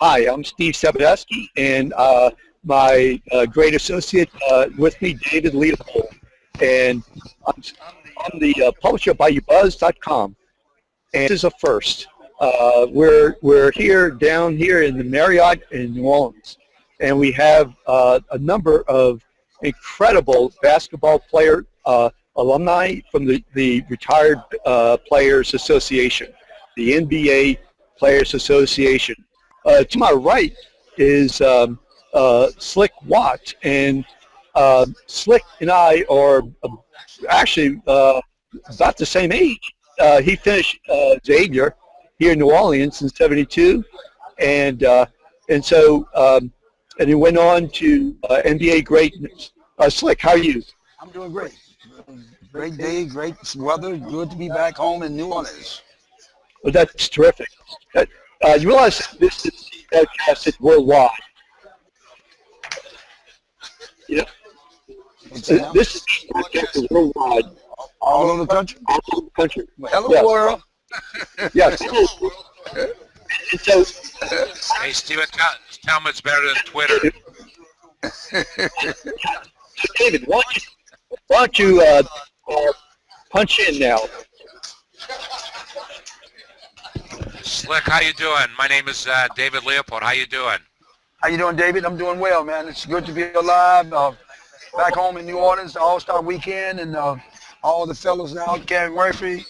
Hi, I'm Steve Sebedesky, and my great associate with me, David Leopold. And I'm the publisher of BayouBuzz.com. And this is a first. We're here down here in the Marriott in New Orleans, and we have a number of incredible basketball player alumni from the Retired Players Association, the NBA Players Association. To my right is Slick Watt, and Slick and I are actually about the same age. He finished Xavier here in New Orleans in '72, and he went on to NBA greatness. Slick, how are you? I'm doing great. Great day, great weather. Good to be back home in New Orleans. Well, that's terrific. You realize this is broadcasted worldwide. Yeah. This is broadcasted worldwide. All over the country? All over the country. Well, hello, yes. world. Yes. And so, hey, Steven, tell them it's better than Twitter. David, why don't you punch in now? Slick, how you doing? My name is David Leopold. How you doing? How you doing, David? I'm doing well, man. It's good to be alive. Back home in New Orleans, the All-Star weekend, and all the fellas out, Karen Murphy,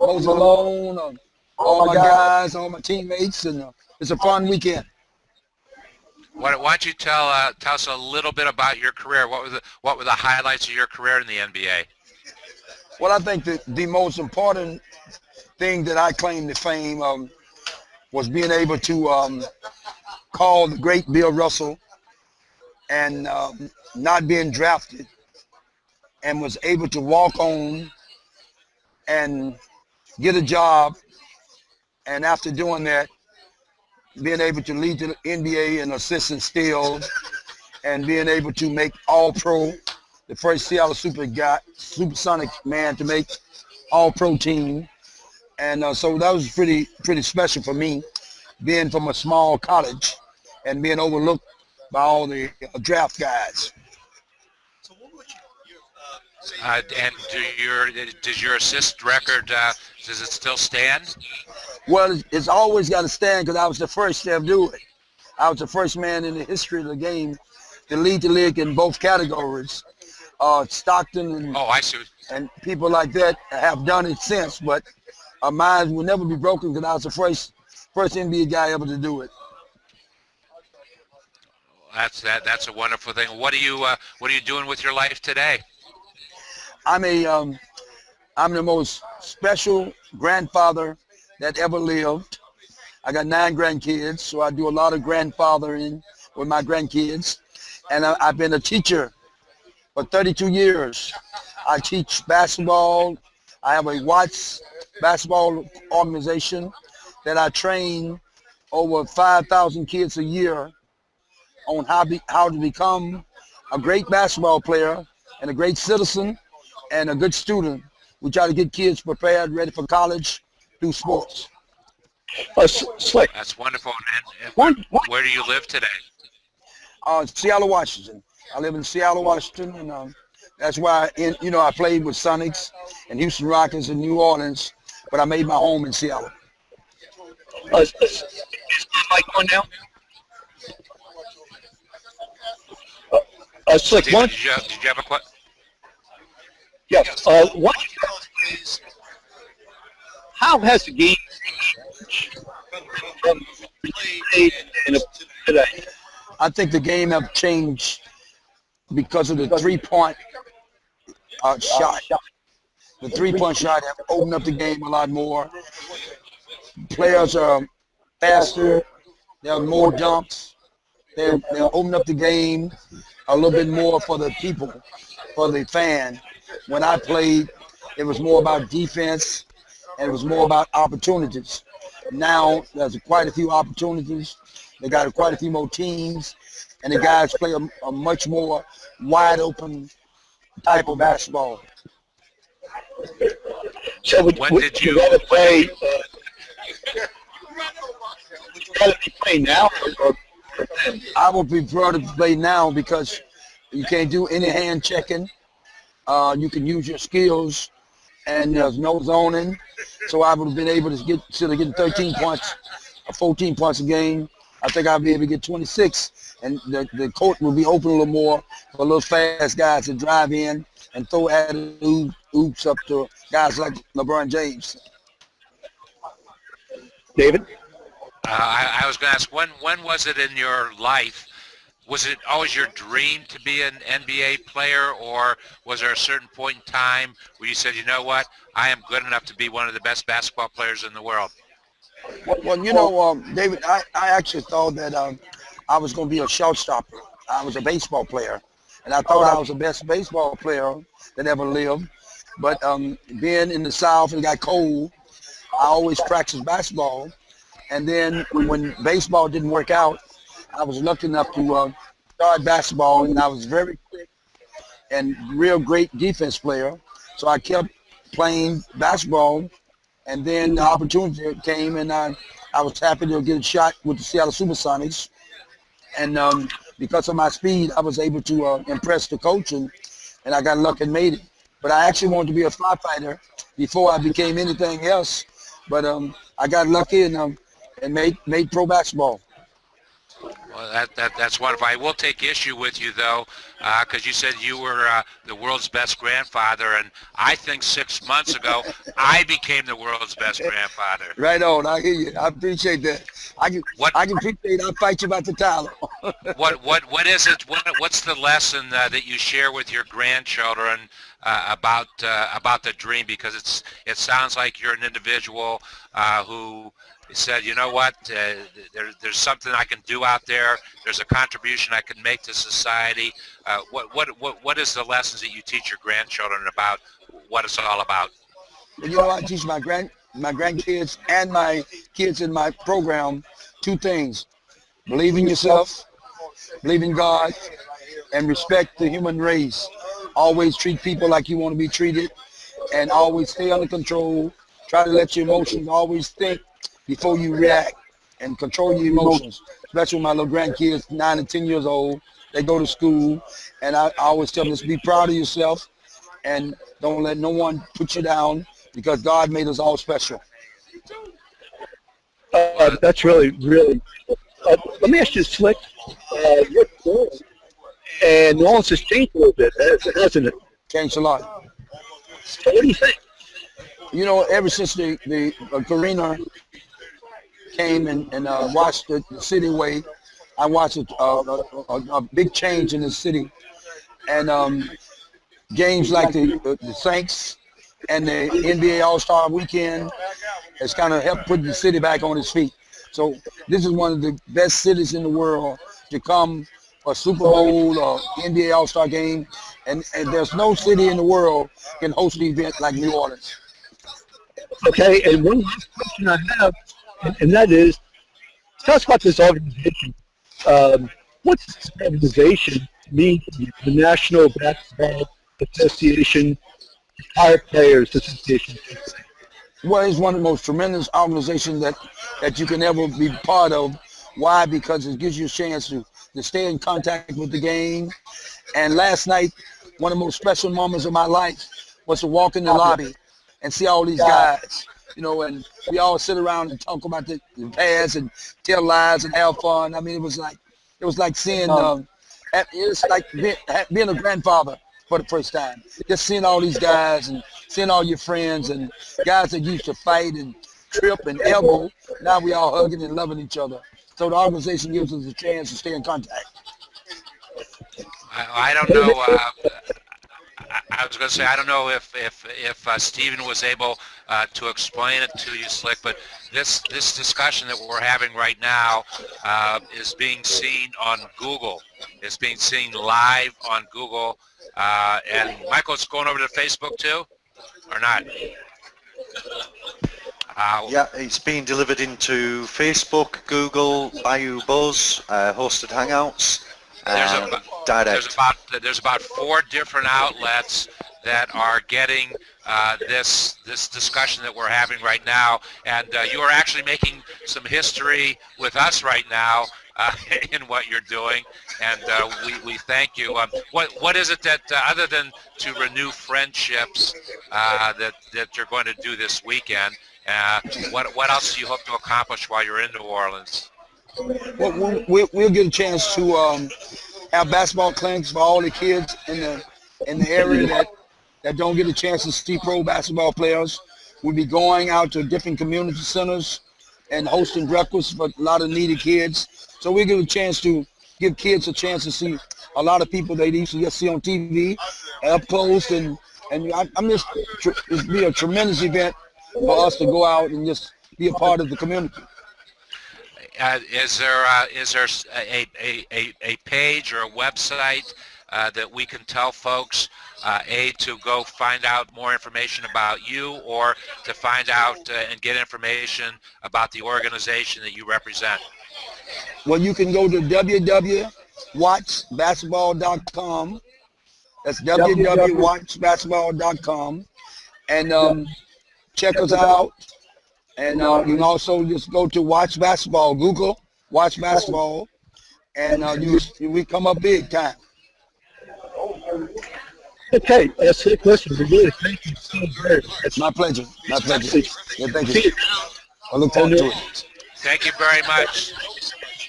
Moses Malone, all my guys, all my teammates, and it's a fun weekend. Why don't you tell us a little bit about your career? What were the highlights of your career in the NBA? Well, I think that the most important thing that I claim to fame was being able to call the great Bill Russell and not being drafted, and was able to walk on and get a job, and after doing that, being able to lead the NBA in assistant steals, and being able to make All-Pro, the first Seattle Supersonic man to make All-Pro team. And so that was pretty special for me, being from a small college and being overlooked by all the draft guys. So what would and does your assist record, does it still stand? Well, it's always got to stand because I was the first to ever do it. I was the first man in the history of the game to lead the league in both categories. Stockton and people like that have done it since, but mine will never be broken because I was the first NBA guy ever to do it. That's a wonderful thing. What are you doing with your life today? I'm the most special grandfather that ever lived. I got 9 grandkids, so I do a lot of grandfathering with my grandkids. And I've been a teacher for 32 years. I teach basketball. I have a Watts basketball organization that I train over 5,000 kids a year on how to become a great basketball player and a great citizen and a good student. We try to get kids prepared, ready for college through sports. Slick. That's wonderful. And where do you live today? Seattle, Washington. I live in Seattle, Washington, and that's why I played with Sonics and Houston Rockets and New Orleans, but I made my home in Seattle. Is my mic on now? Slick, Did you have a question? Yes. One is, how has the game changed from played and today? I think the game have changed because of the three-point shot. The three-point shot have opened up the game a lot more. Players are faster. There are more dunks. They're opening up the game a little bit more for the people, for the fan. When I played, it was more about defense, and it was more about opportunities. Now, there's quite a few opportunities. They got quite a few more teams, and the guys play a much more wide-open type of basketball. So when did you play? rather be playing now or then? I would prefer to play now because you can't do any hand checking. You can use your skills, and there's no zoning. So I would have been able to get, instead of getting 13 points or 14 points a game, I think I'll be able to get 26. And the court will be open a little more for little fast guys to drive in and throw oops up to guys like LeBron James. David? I was going to ask, when was it in your life? Was it always your dream to be an NBA player, or was there a certain point in time where you said, you know what, I am good enough to be one of the best basketball players in the world? Well, you know, David, I actually thought that I was going to be a shortstopper. I was a baseball player, and I thought I was the best baseball player that ever lived. But being in the South and it got cold, I always practiced basketball. And then when baseball didn't work out, I was lucky enough to start basketball, and I was very quick and real great defense player. So I kept playing basketball, and then the opportunity came, and I was happy to get a shot with the Seattle Supersonics. And because of my speed, I was able to impress the coach, and I got lucky and made it. But I actually wanted to be a firefighter before I became anything else. But I got lucky and made pro basketball. Well, that's wonderful. I will take issue with you, though, because you said you were the world's best grandfather, and I think 6 months ago I became the world's best grandfather. Right on. I hear you. I appreciate that. I can appreciate. I'll fight you about the title. What is it? What's the lesson that you share with your grandchildren about the dream? Because it sounds like you're an individual who said, you know what, there's something I can do out there. There's a contribution I can make to society. What is the lessons that you teach your grandchildren about what it's all about? You know, I teach my grandkids and my kids in my program two things: believe in yourself, believe in God, and respect the human race. Always treat people like you want to be treated, and always stay under control. Try to let your emotions always think before you react, and control your emotions. Especially my little grandkids, 9 and 10 years old, they go to school, and I always tell them, just be proud of yourself, and don't let no one put you down, because God made us all special. That's really, really. Let me ask you, Slick. You're born, and New Orleans has changed a little bit, hasn't it? Changed a lot. So what do you think? You know, ever since the Karina came and watched the city way, I watched a big change in the city. And games like the Saints and the NBA All-Star Weekend has kind of helped put the city back on its feet. So this is one of the best cities in the world to come a Super Bowl or NBA All-Star game. And there's no city in the world can host an event like New Orleans. Okay, and one last question I have, and that is, tell us about this organization. What's this organization mean to you? The National Basketball Association, Retired Players Association? Well, it's one of the most tremendous organizations that you can ever be part of. Why? Because it gives you a chance to stay in contact with the game. And last night, one of the most special moments of my life was to walk in the lobby and see all these guys, you know, and we all sit around and talk about the past and tell lies and have fun. I mean, it was like seeing, it's like being a grandfather for the first time. Just seeing all these guys and seeing all your friends and guys that used to fight and trip and elbow. Now we all hugging and loving each other. So the organization gives us a chance to stay in contact. I don't know. I was going to say, I don't know if Stephen was able to explain it to you, Slick, but this discussion that we're having right now is being seen on Google. It's being seen live on Google. And Michael, it's going over to Facebook too, or not? Yeah, it's being delivered into Facebook, Google, Bayou Buzz, hosted Hangouts, direct. There's about 4 different outlets that are getting this discussion that we're having right now, and you are actually making some history with us right now in what you're doing, and we thank you. What is it that other than to renew friendships that you're going to do this weekend? What else do you hope to accomplish while you're in New Orleans? Well, we'll get a chance to have basketball clinics for all the kids in the area that don't get a chance to see pro basketball players. We'll be going out to different community centers and hosting breakfasts for a lot of needy kids. So we give a chance to give kids a chance to see a lot of people they used to just see on TV up close, and I'm just it'd be a tremendous event for us to go out and just be a part of the community. Is there a page or a website that we can tell folks to go find out more information about you, or to find out and get information about the organization that you represent? Well, you can go to www.watchbasketball.com. That's www.watchbasketball.com, and check us out. And you can also just go to Watch Basketball, Google Watch Basketball, and we come up big time. Okay, that's it. Listen, we really thank you so very much. It's my pleasure. My pleasure. Yeah, thank you. I look forward to it. Thank you very much.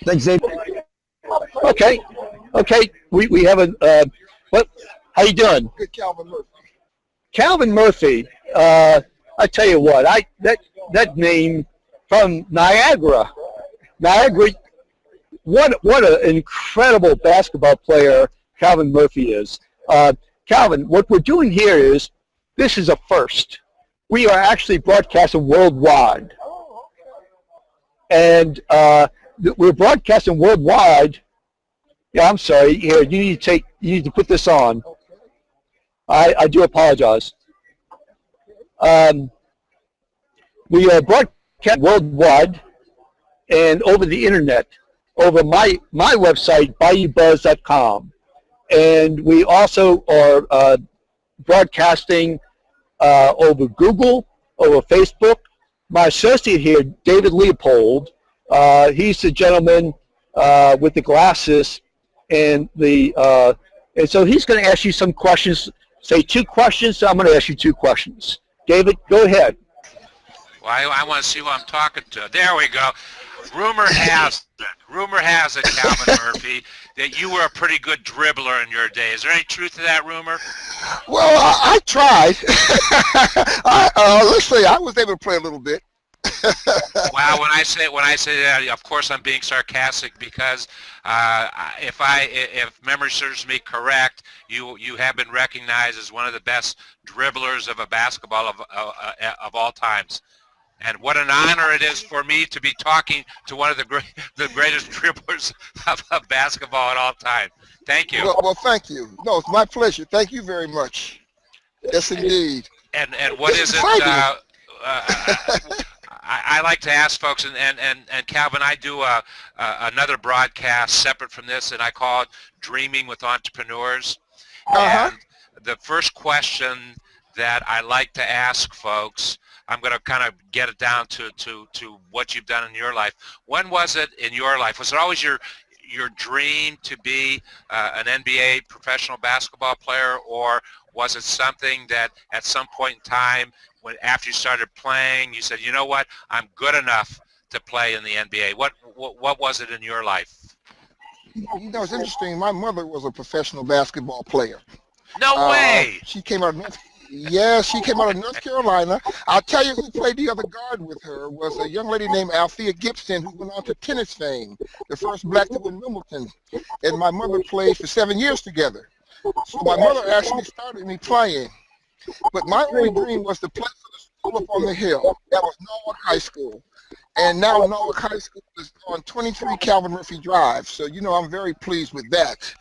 Thanks, Dave. Okay, we have a what? How you doing? Good, Calvin Murphy. Calvin Murphy. I tell you what, that name from Niagara. What an incredible basketball player Calvin Murphy is. Calvin, what we're doing here is, this is a first. We are actually broadcasting worldwide. And we're broadcasting worldwide. Yeah, I'm sorry. Here, you need to put this on. I do apologize. We are broadcast worldwide and over the internet, over my website, bayoubuzz.com. And we also are broadcasting over Google, over Facebook. My associate here, David Leopold, he's the gentleman with the glasses, and so he's going to ask you some questions. Say 2 questions. So I'm going to ask you 2 questions. David, go ahead. Well, I want to see who I'm talking to. There we go. Rumor has it, Calvin Murphy, that you were a pretty good dribbler in your day. Is there any truth to that rumor? Well, I tried. Let's say I was able to play a little bit. Wow, when I say that, of course I'm being sarcastic, because if memory serves me correct, you have been recognized as one of the best dribblers of a basketball of all times. And what an honor it is for me to be talking to one of the greatest dribblers of basketball at all time. Thank you. Well, thank you. No, it's my pleasure. Thank you very much. Yes, indeed. And what is it? I like to ask folks, and Calvin, I do another broadcast separate from this, and I call it Dreaming with Entrepreneurs. And the first question that I like to ask folks, I'm going to kind of get it down to what you've done in your life. When was it in your life? Was it always your dream to be an NBA professional basketball player, or was it something that at some point in time, after you started playing, you said, you know what, I'm good enough to play in the NBA? What was it in your life? You know, it's interesting. My mother was a professional basketball player. No way. She came out of she came out of North Carolina. I'll tell you who played the other guard with her was a young lady named Althea Gibson, who went on to tennis fame, the first black to win Wimbledon. And my mother played for 7 years together. So my mother actually started me playing. But my only dream was to play for the school up on the hill. That was Norwalk High School. And now Norwalk High School is on 23 Calvin Murphy Drive. So, you know, I'm very pleased with that.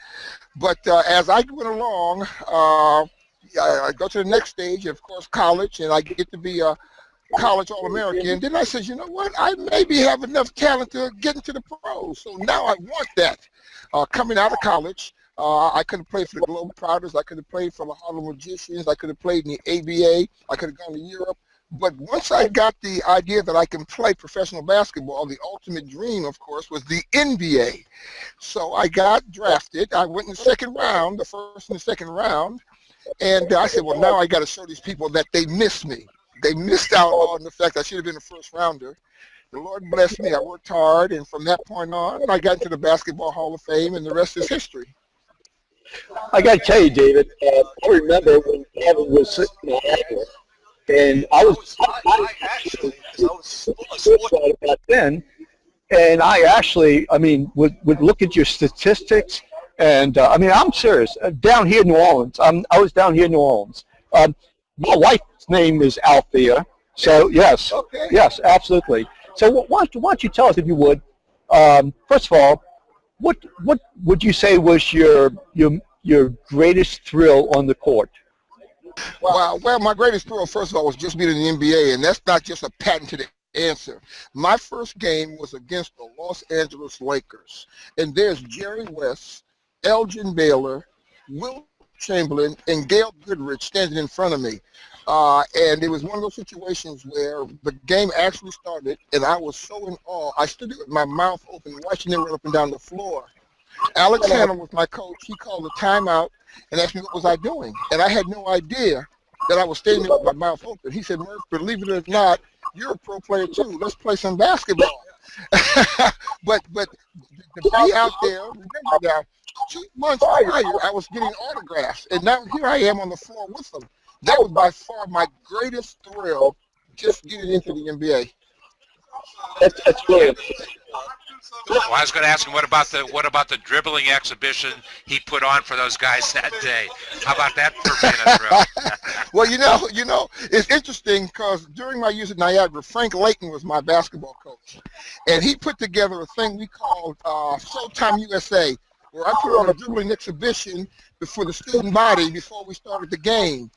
But as I went along, I go to the next stage, of course, college, and I get to be a college All-American. Then I said, you know what, I maybe have enough talent to get into the pros. So now I want that. Coming out of college, I could have played for the Globetrotters. I could have played for the Harlem Magicians. I could have played in the ABA. I could have gone to Europe. But once I got the idea that I can play professional basketball, the ultimate dream, of course, was the NBA. So I got drafted. I went in the second round, the first and the second round. And I said, well, now I got to show these people that they missed me. They missed out on the fact I should have been a first rounder. The Lord blessed me. I worked hard. And from that point on, I got into the Basketball Hall of Fame, and the rest is history. I got to tell you, David, I remember when Kevin was sitting in Niagara, and I was actually, because I was sports back then, and I mean, would look at your statistics, and I mean, I'm serious. Down here in New Orleans, I was down here in New Orleans. My wife's name is Althea, so yes, Okay. yes, absolutely. So why don't you tell us, if you would, first of all, what would you say was your greatest thrill on the court? Well, my greatest thrill, first of all, was just being in the NBA, and that's not just a patented answer. My first game was against the Los Angeles Lakers, and there's Jerry West, Elgin Baylor, Will Chamberlain, and Gail Goodrich standing in front of me. And it was one of those situations where the game actually started, and I was so in awe. I stood there with my mouth open, watching them run up and down the floor. Alex Hanna was my coach. He called a timeout and asked me what was I doing. And I had no idea that I was standing there with my mouth open. He said, Murph, believe it or not, you're a pro player too. Let's play some basketball. but to be out there, remember now, 2 months prior, I was getting autographs. And now here I am on the floor with them. That was by far my greatest thrill, just getting into the NBA. That's really Well, I was going to ask him what about the dribbling exhibition he put on for those guys that day? How about that for being a thrill? Well, you know, it's interesting because during my years at Niagara, Frank Layton was my basketball coach, and he put together a thing we called Showtime USA, where I put on a dribbling exhibition for the student body before we started the game.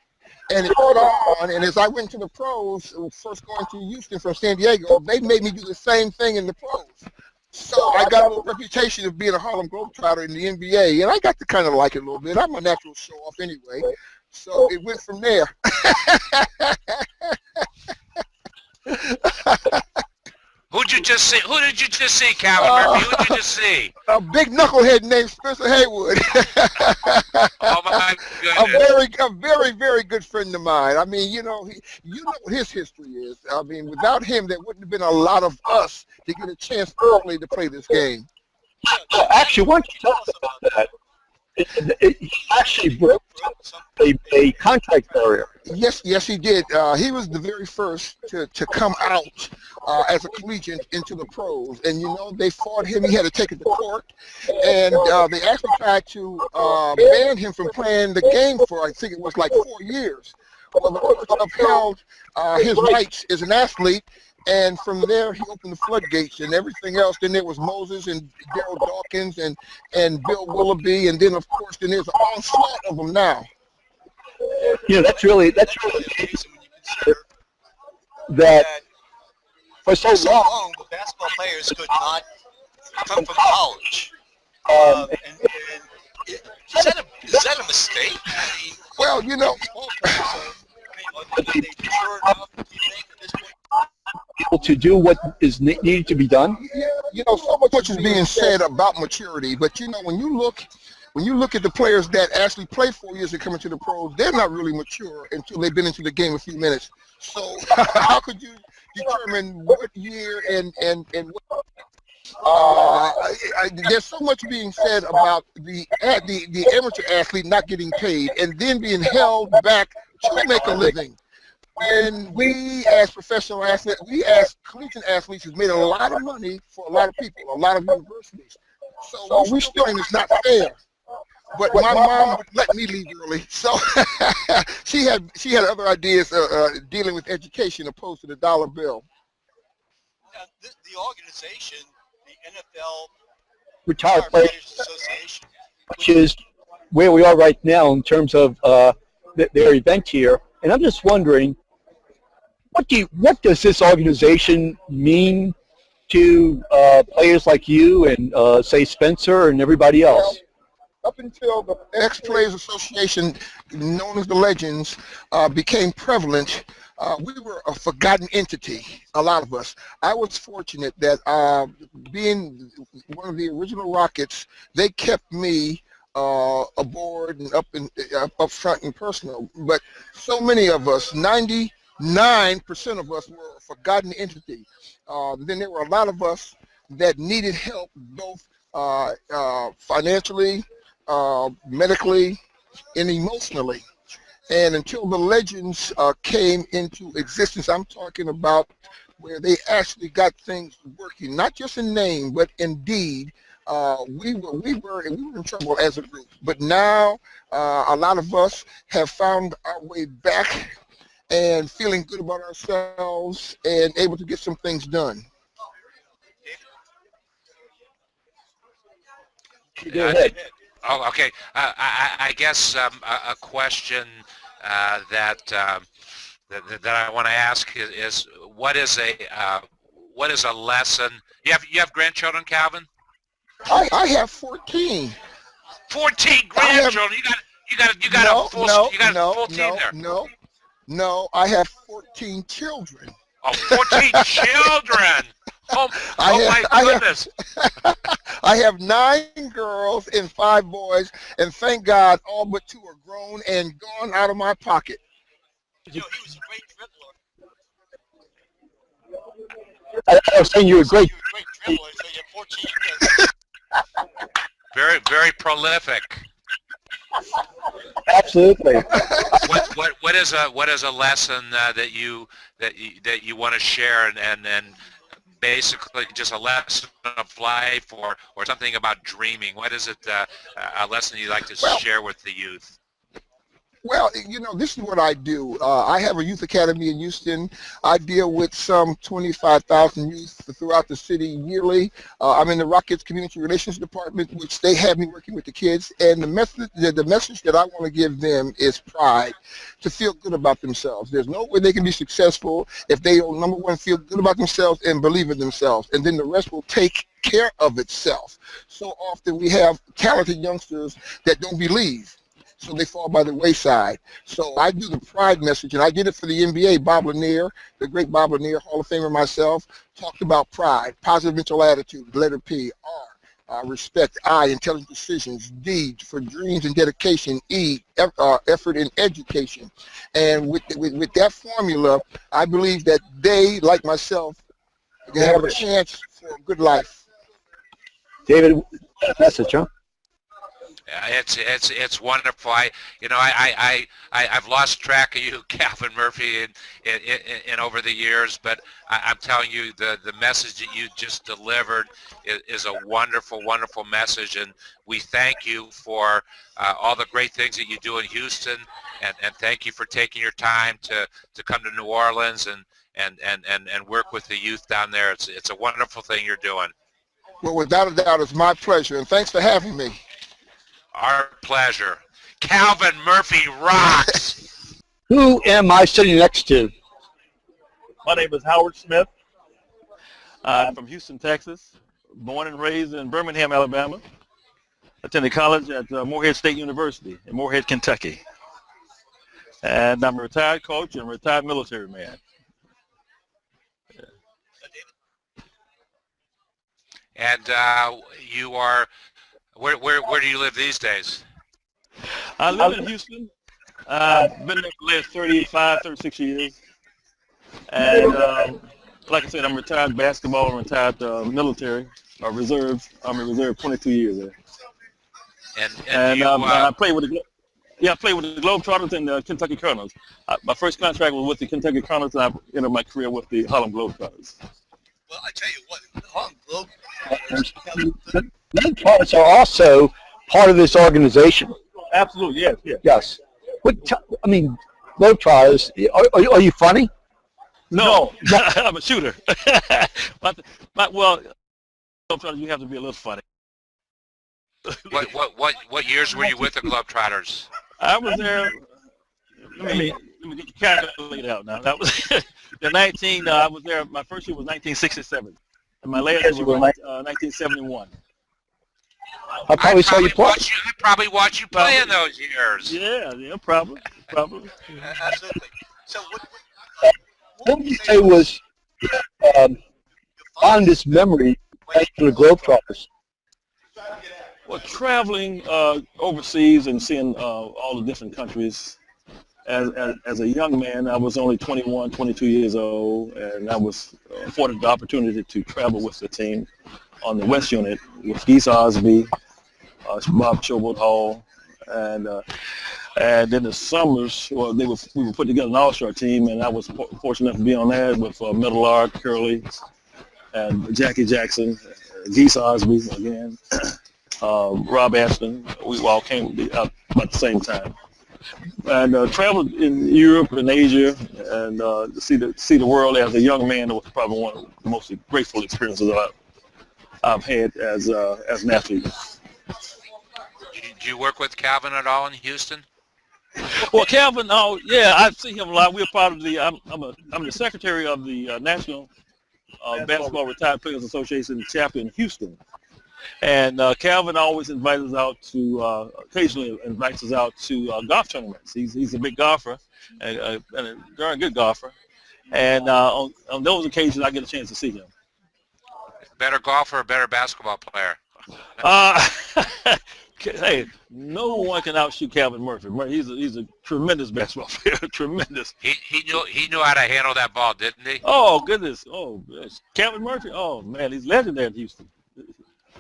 And it went on, and as I went to the pros, first going to Houston from San Diego, they made me do the same thing in the pros. So I got a little reputation of being a Harlem Globetrotter in the NBA, and I got to kind of like it a little bit. I'm a natural show-off anyway, so it went from there. Who did you just see, Calvin Murphy? Who did you just see? A big knucklehead named Spencer Haywood. Oh my goodness! A very, very good friend of mine. I mean, you know what his history is. I mean, without him, there wouldn't have been a lot of us to get a chance early to play this game. Actually, why don't you tell us about that? He actually broke a contract barrier. Yes, he did. He was the very first to come out as a collegiate into the pros. And, you know, they fought him. He had to take it to court. And they actually tried to ban him from playing the game for, I think it was like 4 years. Well, the court upheld his rights as an athlete. And from there, he opened the floodgates and everything else. Then there was Moses and Daryl Dawkins and Bill Willoughby. And then, of course, then there's an onslaught of them now. You know, that's really amazing when you consider that for so long, the basketball players could not come from college. Is that a mistake? I mean, Well, you know, people to do what is needed to be done. you know, so much is being said about maturity, but you know, when you look at the players that actually play 4 years and come into the pros, they're not really mature until they've been into the game a few minutes. So how could you determine what year and what? There's so much being said about the amateur athlete not getting paid and then being held back to make a living. And we, as professional athletes, we as collegiate athletes, have made a lot of money for a lot of people, a lot of universities. So we still think it's not fair. But my mom would let me leave early, so she had other ideas dealing with education opposed to the dollar bill. now, the organization, the NFL Retired players, Association, which is where we are right now in terms of their event here. And I'm just wondering, what does this organization mean to players like you and say Spencer and everybody else? up until the Ex-Players Association, known as the Legends, became prevalent, we were a forgotten entity, a lot of us. I was fortunate that being one of the original Rockets, they kept me aboard and up front and personal. But so many of us, 99% of us, were a forgotten entity. Then there were a lot of us that needed help, both financially, medically, and emotionally. And until the Legends came into existence, I'm talking about where they actually got things working, not just in name, but in deed. We were in trouble as a group. But now a lot of us have found our way back and feeling good about ourselves and able to get some things done. Go ahead. Oh, okay. I guess a question that I want to ask is what is a lesson? You have grandchildren, Calvin? I have 14. 14 grandchildren. You got a full team there. No, I have 14 children. Oh, 14 children. Oh my goodness. I have 9 girls and 5 boys, and thank God all but 2 are grown and gone out of my pocket. He was a great dribbler. I was saying you're a great. Great dribbler, so you have 14 kids. Very, very prolific. Absolutely. What is a lesson that you want to share and basically just a lesson of life or something about dreaming? What is it a lesson you'd like to share with the youth? Well, this is what I do. I have a youth academy in Houston. I deal with some 25,000 youth throughout the city yearly. I'm in the Rockets Community Relations Department, which they have me working with the kids. And the message that I want to give them is pride, to feel good about themselves. There's no way they can be successful if they don't, number one, feel good about themselves and believe in themselves. And then the rest will take care of itself. So often we have talented youngsters that don't believe, so they fall by the wayside. So I do the pride message, and I did it for the NBA. Bob Lanier, the great Bob Lanier, Hall of Famer myself, talked about pride, positive mental attitude, letter P, R, respect, I, intelligent decisions, D, for dreams and dedication, E, effort and education. And with that formula, I believe that they, like myself, can have a chance for a good life. David, message, huh? It's wonderful. I've lost track of you, Calvin Murphy, in over the years, but I'm telling you, the message that you just delivered is a wonderful, wonderful message, and we thank you for all the great things that you do in Houston, and thank you for taking your time to come to New Orleans and work with the youth down there. It's a wonderful thing you're doing. Well, without a doubt, it's my pleasure, and thanks for having me. Our pleasure. Calvin Murphy rocks. Who am I sitting next to? My name is Howard Smith. I'm from Houston, Texas. Born and raised in Birmingham, Alabama. Attended college at Morehead State University in Morehead, Kentucky. And I'm a retired coach and retired military man. And you are, where do you live these days? I live in Houston. I've been there for the last 36 years. And like I said, I'm retired basketball and retired military, or reserve. I'm in reserve 22 years there. And I played with the Globetrotters and the Kentucky Colonels. My first contract was with the Kentucky Colonels, and I ended my career with the Harlem Globetrotters. Well, I tell you what, Harlem Globetrotters. Globetrotters are also part of this organization. Absolutely, yes, yes. Yes. Globetrotters, are you funny? No. I'm a shooter. Well, Globetrotters, you have to be a little funny. What years were you with the Globetrotters? I was there. Let me get the calculator out now. That was I was there. My first year was 1967, and my last year was 1971. I probably saw you play. I probably watched you play in those years. Yeah, probably. Absolutely. So What would you say was fondest memory playing for the Globetrotters? Well, traveling overseas and seeing all the different countries. As a young man, I was only 21, 22 years old, and I was afforded the opportunity to travel with the team on the West Unit with Geese Osby, Bob Chilbert Hall, and then the summers, well, we were put together an all-star team, and I was fortunate enough to be on that with Meadowlark, Curley, and Jackie Jackson, Geese Osby again, Rob Ashton. We all came out about the same time, and traveled in Europe and Asia, and see the world as a young man. It was probably one of the most grateful experiences I've had as an athlete. Did you work with Calvin at all in Houston? Well, Calvin, yeah, I see him a lot. We're part of the. I'm the secretary of the National Basketball Retired Players Association chapter in Houston, and Calvin always invites us out to. Occasionally invites us out to golf tournaments. He's a big golfer, and a darn good golfer, and on those occasions I get a chance to see him. Better golfer or better basketball player? Hey, no one can outshoot Calvin Murphy. He's a tremendous basketball player. Tremendous. He knew how to handle that ball, didn't he? Oh goodness. Oh, Calvin Murphy. Oh man, he's legendary in Houston.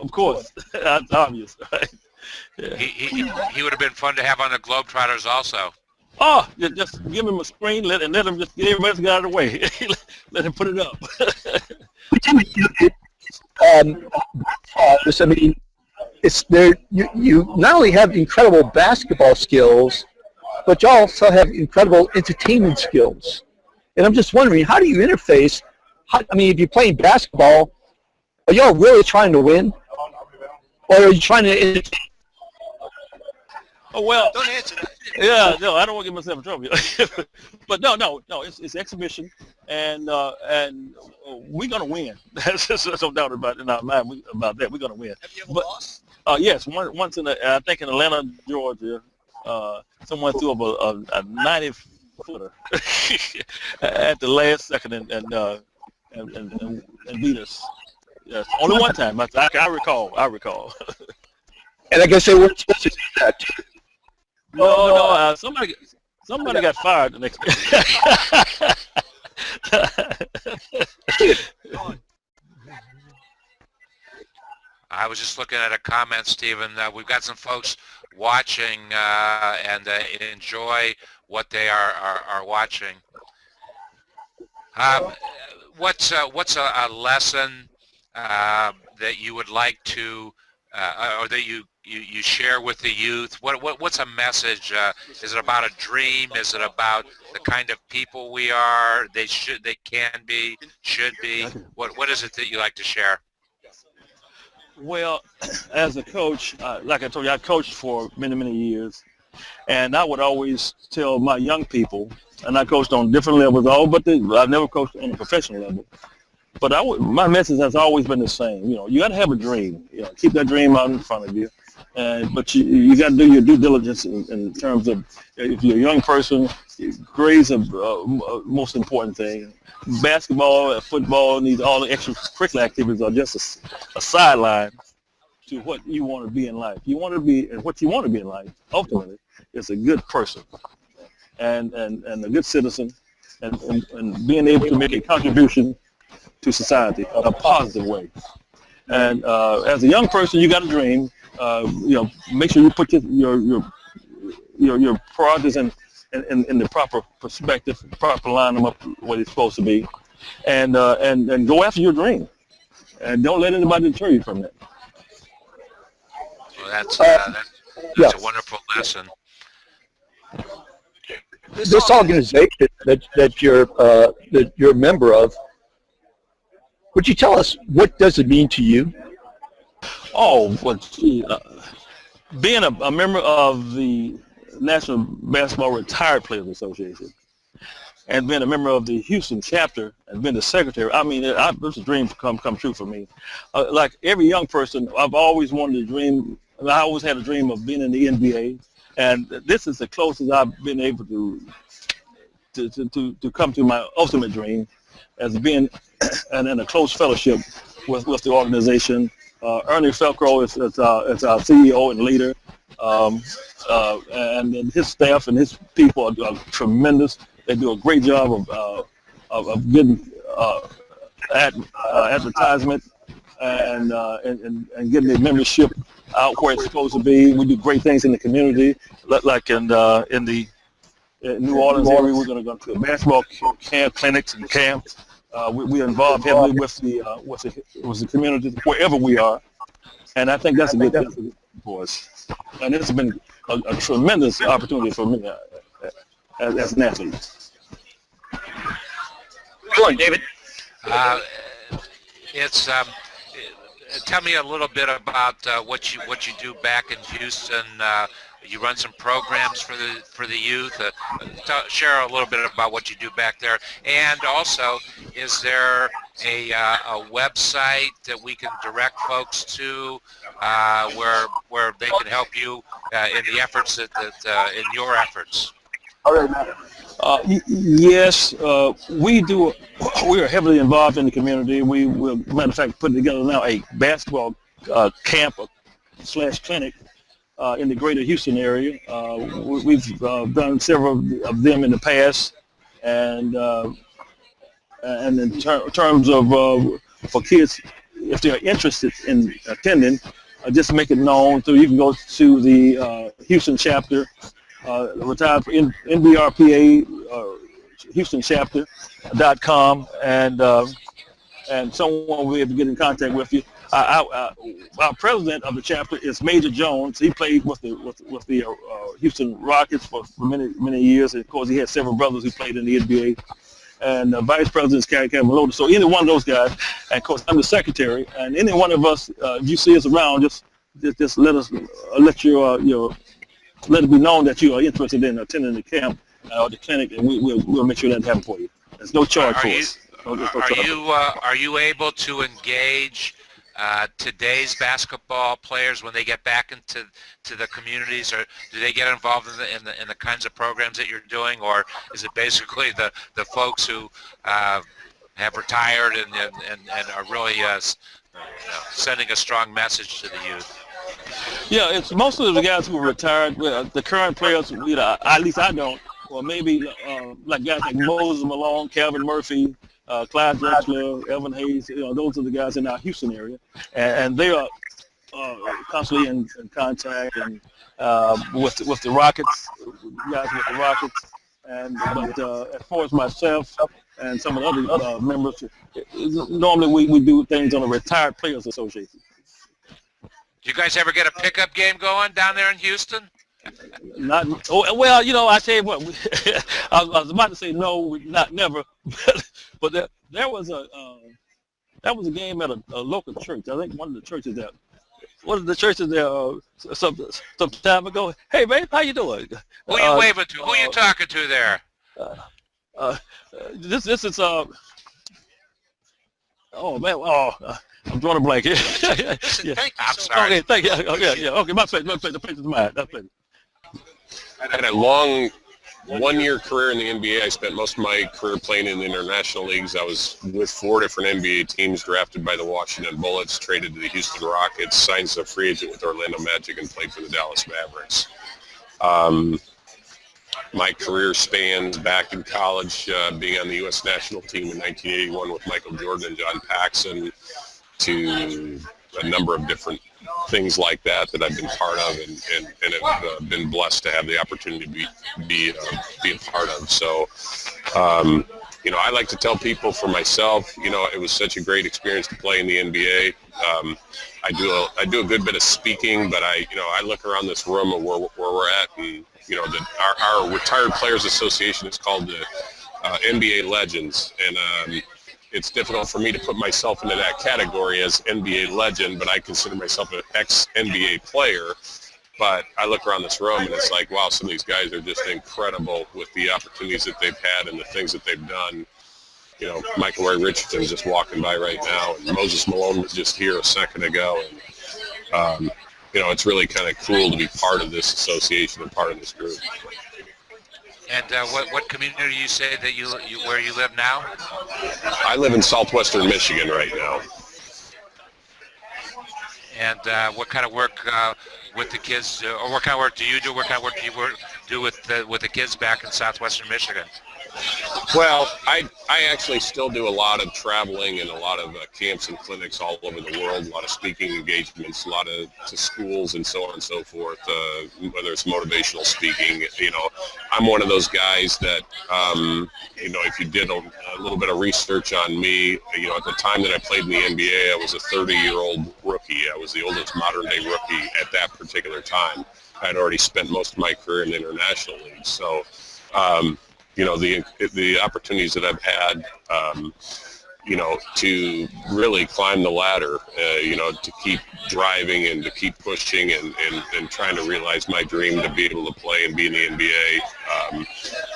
Of course, that's obvious. Right? Yeah. He would have been fun to have on the Globetrotters also. Oh, just give him a screen, let him just get everybody else get out of the way. Let him put it up. I mean, it's there. You not only have incredible basketball skills, but you also have incredible entertainment skills. And I'm just wondering, how do you interface? I mean, if you're playing basketball, are y'all really trying to win, or are you trying to entertain? Oh well. don't answer that. Yeah, no, I don't want to get myself in trouble. But no, it's exhibition, and we're gonna win. There's no doubt about in our mind about that. We're gonna win. Have you ever But lost? yes, once I think in Atlanta, Georgia, someone threw up a 90-footer at the last second and beat us. Yes, only one time. I recall. And I guess they weren't supposed to do that. No. Somebody got fired the next. I was just looking at a comment, Stephen. We've got some folks watching and enjoy what they are watching. What's a lesson that you would like to, or that you share with the youth? What's a message? Is it about a dream? Is it about the kind of people we are? They can be, should be. What is it that you like to share? Well, as a coach, like I told you, I coached for many years, and I would always tell my young people, and I coached on different levels, I've never coached on a professional level. But my message has always been the same. You got to have a dream. Keep that dream out in front of you. But you got to do your due diligence in terms of, if you're a young person, grades are most important thing. Basketball, football, all the extracurricular activities are just a sideline to what you want to be in life. What you want to be in life, ultimately, is a good person and a good citizen and being able to make a contribution to society in a positive way. And as a young person, you got a dream. Make sure you put your priorities in the proper perspective, proper line them up where they're supposed to be, and go after your dream, and don't let anybody deter you from that. Well, that's a wonderful lesson. This organization that you're a member of, would you tell us what does it mean to you? Oh, well, being a member of the National Basketball Retired Players Association, and being a member of the Houston chapter and being the secretary, I mean, it was a dream come true for me. Like every young person, I've always wanted to dream. I always had a dream of being in the NBA, and this is the closest I've been able to come to my ultimate dream, as being in a close fellowship with the organization. Ernie Felcrow is our CEO and leader, and his staff and his people are tremendous. They do a great job of getting advertisement and getting the membership out where it's supposed to be. We do great things in the community, like in the New Orleans area. We're going to go to a basketball camp, clinics and camps. We are involved heavily with the community wherever we are, and I think that's a good thing for us. And it's been a tremendous opportunity for me as an athlete. Go on, David. Tell me a little bit about what you do back in Houston. You run some programs for the youth. Share a little bit about what you do back there, and also, is there a website that we can direct folks to where they can help you in the efforts in your efforts? Yes, we do. We are heavily involved in the community. We will, matter of fact, putting together now a basketball camp / clinic in the greater Houston area. We've done several of them in the past, and in terms of for kids, if they're interested in attending, just make it known. So you can go to the Houston chapter, retired for NBRPA, Houston chapter.com, and someone will be able to get in contact with you. Our president of the chapter is Major Jones. He played with the Houston Rockets for many years. And of course, he had several brothers who played in the NBA. And Vice President is Kevin Malota. So any one of those guys, and of course, I'm the secretary. And any one of us, if you see us around, just let us let it be known that you are interested in attending the camp or the clinic, and we'll make sure that happens for you. There's no charge for us. Are you able to engage today's basketball players when they get back into the communities, or do they get involved in the kinds of programs that you're doing, or is it basically the folks who have retired and are really sending a strong message to the youth? Yeah, it's most of the guys who are retired. The current players, at least I don't, or maybe like guys like Moses Malone, Calvin Murphy, Clyde Drexler, Evan Hayes, those are the guys in our Houston area, and they are constantly in contact and with the Rockets, guys with the Rockets, but as far as myself and some of the other members, normally we do things on the Retired Players Association. Do you guys ever get a pickup game going down there in Houston? Not well, I tell you what, I was about to say no, never, but there was a game at a local church. I think one of the churches there some time ago. Hey, babe, how you doing? Who are you waving to? Who are you talking to there? This is I'm drawing a blank. Yeah. Listen, thank you so much. Okay, thank you. Okay, my place. The place is mine. That's it. I had a long one-year career in the NBA. I spent most of my career playing in the international leagues. I was with 4 different NBA teams, drafted by the Washington Bullets, traded to the Houston Rockets, signed as a free agent with Orlando Magic, and played for the Dallas Mavericks. My career spans back in college, being on the U.S. national team in 1981 with Michael Jordan and John Paxson, to a number of different things like that I've been part of, and have been blessed to have the opportunity to be a part of. So, I like to tell people, for myself, it was such a great experience to play in the NBA. I do a good bit of speaking, but I look around this room of where we're at, and our Retired Players Association is called the NBA Legends, and it's difficult for me to put myself into that category as NBA legend, but I consider myself an ex-NBA player. But I look around this room and it's like, wow, some of these guys are just incredible with the opportunities that they've had and the things that they've done. You know, Michael Ray Richardson just walking by right now, and Moses Malone was just here a second ago. And, you know, it's really kind of cool to be part of this association and part of this group. And what community you say that you where you live now? I live in southwestern Michigan right now. And what kind of work with the kids, or what kind of work do you do? What kind of work do you do with the kids back in southwestern Michigan? Well, I actually still do a lot of traveling and a lot of camps and clinics all over the world, a lot of speaking engagements, a lot of to schools and so on and so forth, whether it's motivational speaking. You know, I'm one of those guys that, you know, if you did a little bit of research on me, you know, at the time that I played in the NBA, I was a 30-year-old rookie. I was the oldest modern-day rookie at that particular time. I'd already spent most of my career in the international league. So, you know, the opportunities that I've had, you know, to really climb the ladder, you know, to keep driving and to keep pushing and trying to realize my dream to be able to play and be in the NBA,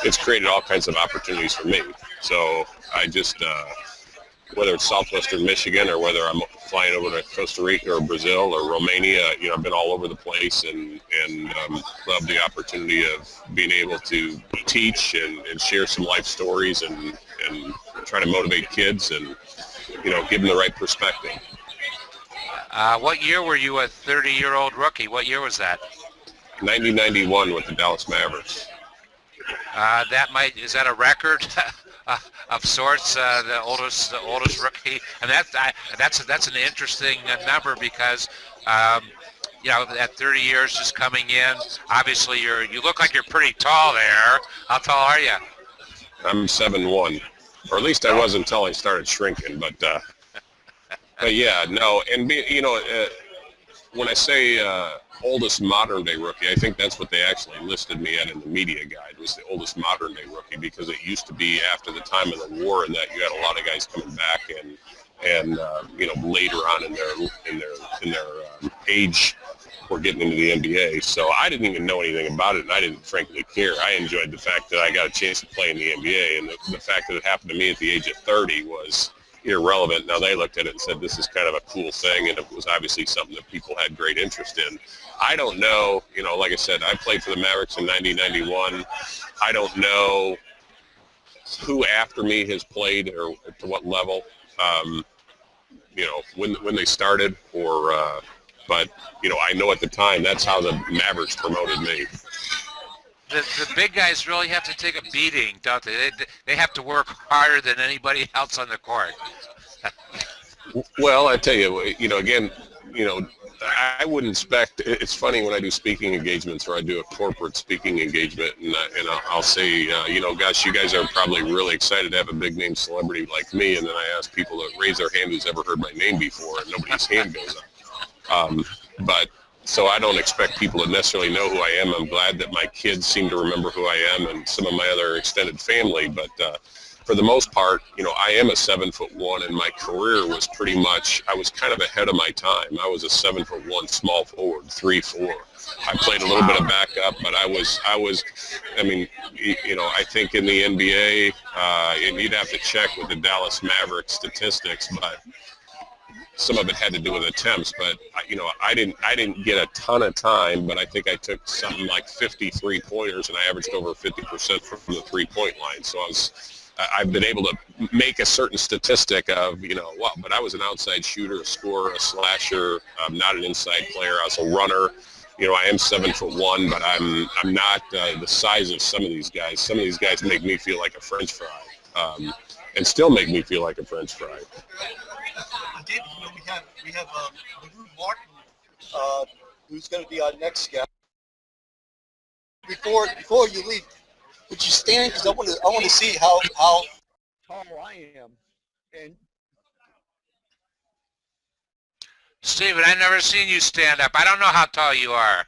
it's created all kinds of opportunities for me. So I just, whether it's southwestern Michigan or whether I'm flying over to Costa Rica or Brazil or Romania, you know, I've been all over the place and love the opportunity of being able to teach and share some life stories and try to motivate kids and, you know, give them the right perspective. What year were you a 30-year-old rookie? What year was that? 1991 with the Dallas Mavericks. Is that a record of sorts? The oldest rookie, and that's an interesting number because you know, at 30 years just coming in, obviously you look like you're pretty tall there. How tall are you? I'm 7'1", or at least I was until I started shrinking. But yeah, no, and you know, when I say oldest modern day rookie, I think that's what they actually listed me at in the media guide, was the oldest modern day rookie, because it used to be after the time of the war and that you had a lot of guys coming back and you know, later on in their age were getting into the NBA. So I didn't even know anything about it, and I didn't frankly care. I enjoyed the fact that I got a chance to play in the NBA, and the fact that it happened to me at the age of 30 was irrelevant. Now they looked at it and said this is kind of a cool thing, and it was obviously something that people had great interest in. I don't know, you know, like I said, I played for the Mavericks in 1991. I don't know who after me has played or to what level, you know, when they started, or but you know, I know at the time that's how the Mavericks promoted me. The big guys really have to take a beating, don't they? They have to work harder than anybody else on the court. Well, I tell you, you know, again, you know, I wouldn't expect. It's funny when I do speaking engagements or I do a corporate speaking engagement, and I'll say, you know, gosh, you guys are probably really excited to have a big name celebrity like me, and then I ask people to raise their hand who's ever heard my name before, and nobody's hand goes up. But so I don't expect people to necessarily know who I am. I'm glad that my kids seem to remember who I am, and some of my other extended family. But for the most part, you know, I am a 7'1", and my career was pretty much, I was kind of ahead of my time. I was a 7'1" small forward, 3'4". I played a little bit of backup, but I was. I mean, you know, I think in the NBA, and you'd have to check with the Dallas Mavericks statistics, but some of it had to do with attempts. But you know, I didn't get a ton of time, but I think I took something like 53 pointers, and I averaged over 50% from the 3-point line. So I've been able to make a certain statistic of, you know, well, but I was an outside shooter, a scorer, a slasher. I'm not an inside player. I was a runner. You know, I am 7'1", but I'm not the size of some of these guys. Some of these guys make me feel like a French fry, and still make me feel like a French fry. David, you know, we have Leroux Martin, who's going to be our next guest. Before you leave, would you stand? Because I want to see how Tall I am, and Steven, I've never seen you stand up. I don't know how tall you are.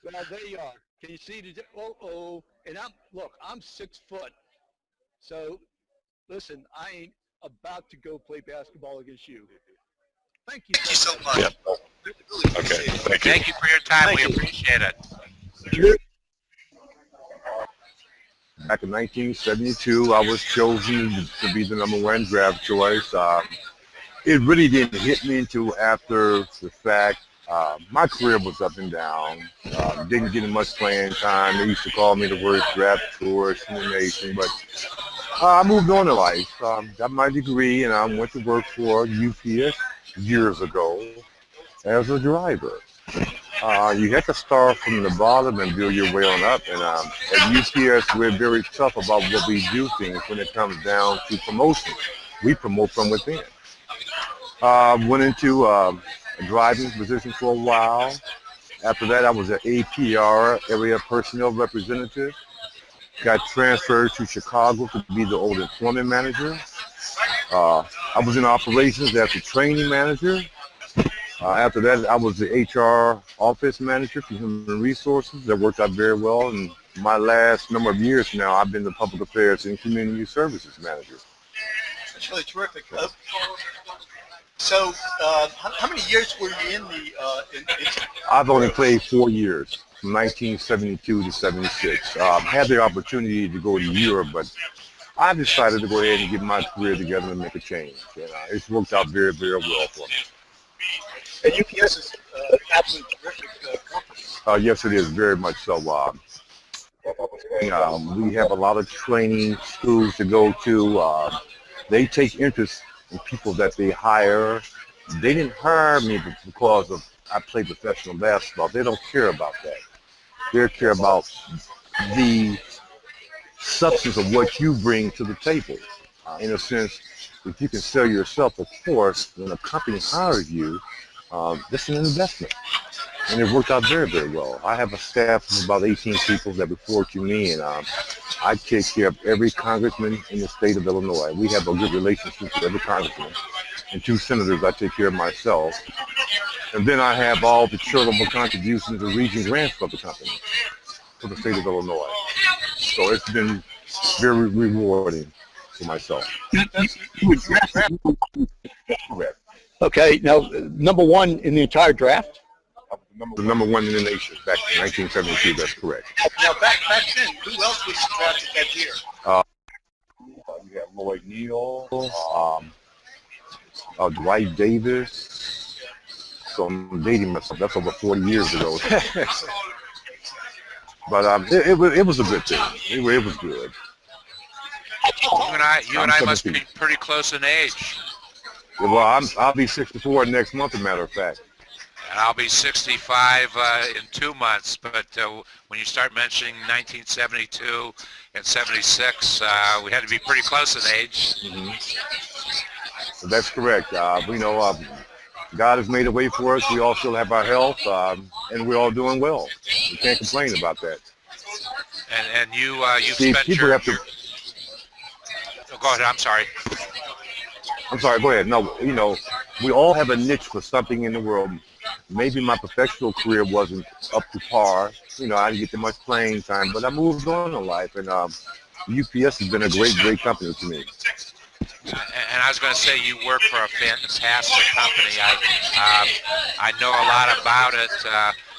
well, there you are. Can you see the? And I'm 6 foot. So, listen, I ain't about to go play basketball against you. Thank you. Thank you so much. Yeah. Okay, thank you. Thank you for your time. Thank We you. appreciate it. Back in 1972, I was chosen to be the #1 draft choice. It really didn't hit me until after the fact. My career was up and down. Didn't get much playing time. They used to call me the worst draft choice in the nation, but I moved on in life. Got my degree, and I went to work for UPS years ago as a driver. You have to start from the bottom and build your way on up. And at UPS, we're very tough about what we do things when it comes down to promotion. We promote from within. Went into a driving position for a while. After that, I was an APR, area personnel representative. Got transferred to Chicago to be the old employment manager. I was in operations as a training manager. After that, I was the HR office manager for human resources. That worked out very well. And my last number of years now, I've been the public affairs and community services manager. That's really terrific. So, how many years were you in the? I've only played 4 years, from 1972 to 76. Had the opportunity to go to Europe, but I decided to go ahead and get my career together and make a change. And it's worked out very, very well for me. And UPS is absolutely terrific company. Yes, it is, very much so. We have a lot of training schools to go to. They take interest in people that they hire. They didn't hire me because of I play professional basketball. They don't care about that. They care about the substance of what you bring to the table. In a sense, if you can sell yourself, of course, when a company hires you, this is an investment. And it worked out very, very well. I have a staff of about 18 people that report to me, and I take care of every congressman in the state of Illinois. We have a good relationship with every congressman. And 2 senators I take care of myself. And then I have all the charitable contributions and region grants for the company, for the state of Illinois. So it's been very rewarding for myself. Okay, now #1 in the entire draft? The #1 in the nation back in 1972, that's correct. Now, back then, who else was drafted that year? You have Lloyd Neal, Dwight Davis. So I'm dating myself. That's over 40 years ago. But it was a good thing. It was good. You and I must be pretty close in age. Well, I'll be 64 next month, as a matter of fact. And I'll be 65 in 2 months. But when you start mentioning 1972 and 76, we had to be pretty close in age. Mm-hmm. So that's correct. God has made a way for us. We all still have our health, and we're all doing well. We can't complain about that. And you've See, spent people have to. Oh, go ahead. I'm sorry. Go ahead. No, we all have a niche for something in the world. Maybe my professional career wasn't up to par. I didn't get that much playing time, but I moved on in life, and UPS has been a great, great company to me. And I was going to say, you work for a fantastic company. I know a lot about it.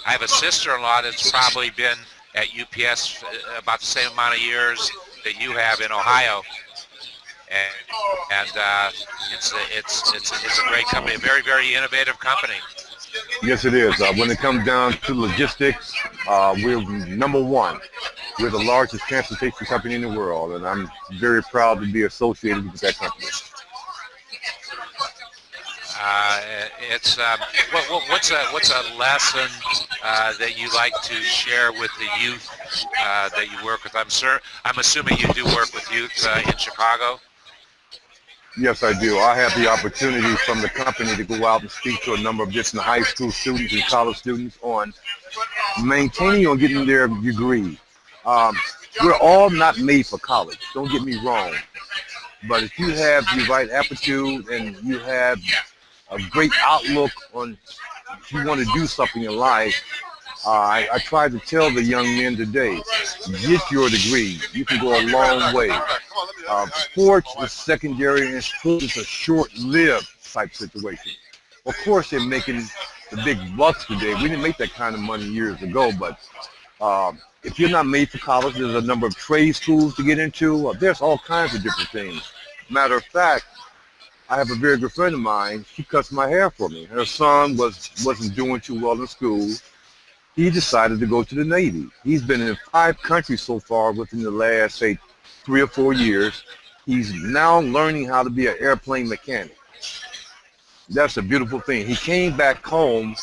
I have a sister-in-law that's probably been at UPS about the same amount of years that you have in Ohio. And it's a great company, a very, very innovative company. Yes, it is. When it comes down to logistics, we're #1. We're the largest transportation company in the world, and I'm very proud to be associated with that company. What's a lesson that you like to share with the youth that you work with? I'm assuming you do work with youth in Chicago. Yes, I do. I have the opportunity from the company to go out and speak to a number of different high school students and college students on maintaining or getting their degree. We're all not made for college. Don't get me wrong. But if you have the right aptitude and you have a great outlook on if you want to do something in life, I try to tell the young men today, get your degree. You can go a long way. Sports is secondary, and sports is a short-lived type situation. Of course, they're making the big bucks today. We didn't make that kind of money years ago, but if you're not made for college, there's a number of trade schools to get into. There's all kinds of different things. Matter of fact, I have a very good friend of mine. She cuts my hair for me. Her son wasn't doing too well in school. He decided to go to the Navy. He's been in 5 countries so far within the last, say, 3 or 4 years. He's now learning how to be an airplane mechanic. That's a beautiful thing. He came back home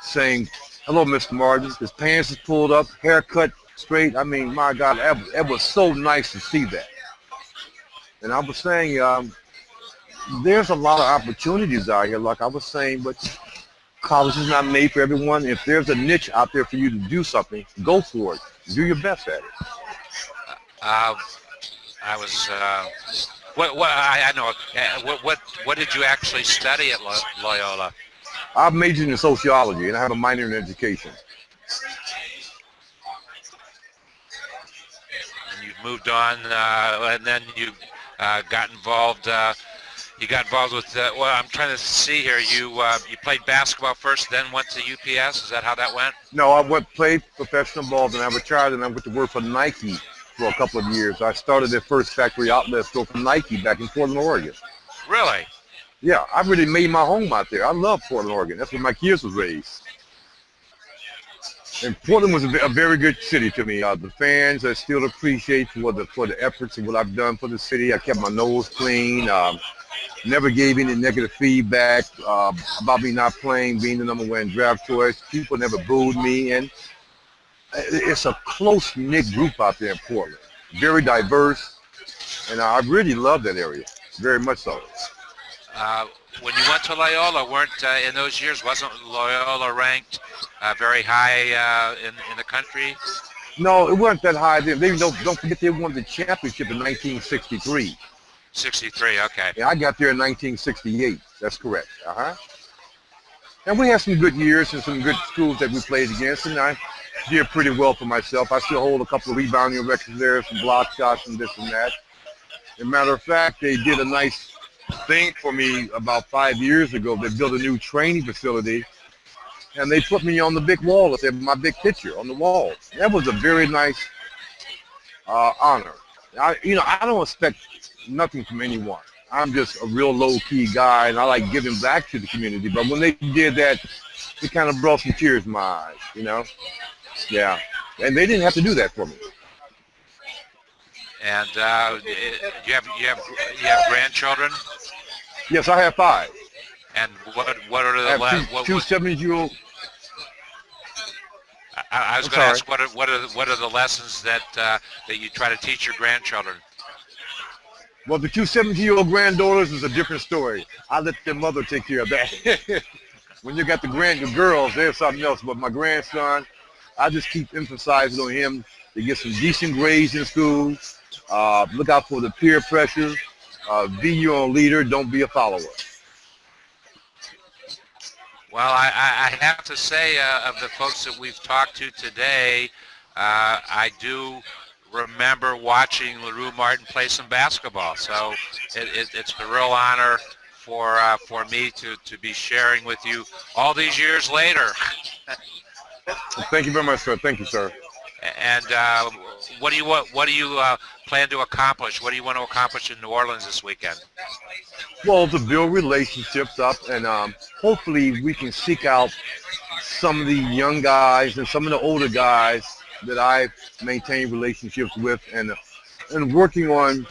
saying, "Hello, Mr. Martin." His pants is pulled up, haircut straight. I mean, my God, it was so nice to see that. And I was saying, there's a lot of opportunities out here, like I was saying, but college is not made for everyone. If there's a niche out there for you to do something, go for it. Do your best at it. I was. I know. What did you actually study at Loyola? I majored in sociology and I have a minor in education. And you moved on, and then you got involved. You got involved with. Well, I'm trying to see here. You played basketball first, then went to UPS. Is that how that went? No, I played professional ball, then I retired, and I went to work for Nike for a couple of years. I started their first factory outlet store for Nike back in Portland, Oregon. Really? Yeah, I really made my home out there. I love Portland, Oregon. That's where my kids was raised. And Portland was a very good city to me. The fans I still appreciate for the efforts and what I've done for the city. I kept my nose clean. Never gave any negative feedback about me not playing, being the #1 draft choice. People never booed me, and it's a close-knit group out there in Portland. Very diverse, and I really love that area, very much so. When you went to Loyola, in those years, wasn't Loyola ranked very high in the country? No, it wasn't that high then. Don't forget they won the championship in 1963. 63, okay. Yeah, I got there in 1968. That's correct. And we had some good years and some good schools that we played against, and I did pretty well for myself. I still hold a couple of rebounding records there, some block shots and this and that. As a matter of fact, they did a nice thing for me about 5 years ago. They built a new training facility, and they put me on the big wall. They had my big picture on the wall. That was a very nice honor. I don't expect nothing from anyone. I'm just a real low-key guy, and I like giving back to the community. But when they did that, it kind of brought some tears in my eyes, Yeah, and they didn't have to do that for me. And you have grandchildren? Yes, I have 5. And what are the last? Two 7-year-old. I was going to ask what are the lessons that you try to teach your grandchildren? Well, the 2 7-year-old granddaughters is a different story. I let their mother take care of that. When you got the girls, there's something else. But my grandson, I just keep emphasizing on him to get some decent grades in school. Look out for the peer pressure. Be your own leader. Don't be a follower. Well, I have to say, of the folks that we've talked to today, I do remember watching LaRue Martin play some basketball. So it's a real honor for me to be sharing with you all these years later. Thank you very much, sir. Thank you, sir. And what do you plan to accomplish? What do you want to accomplish in New Orleans this weekend? Well, to build relationships up, and hopefully we can seek out some of the young guys and some of the older guys that I've maintained relationships with, and working on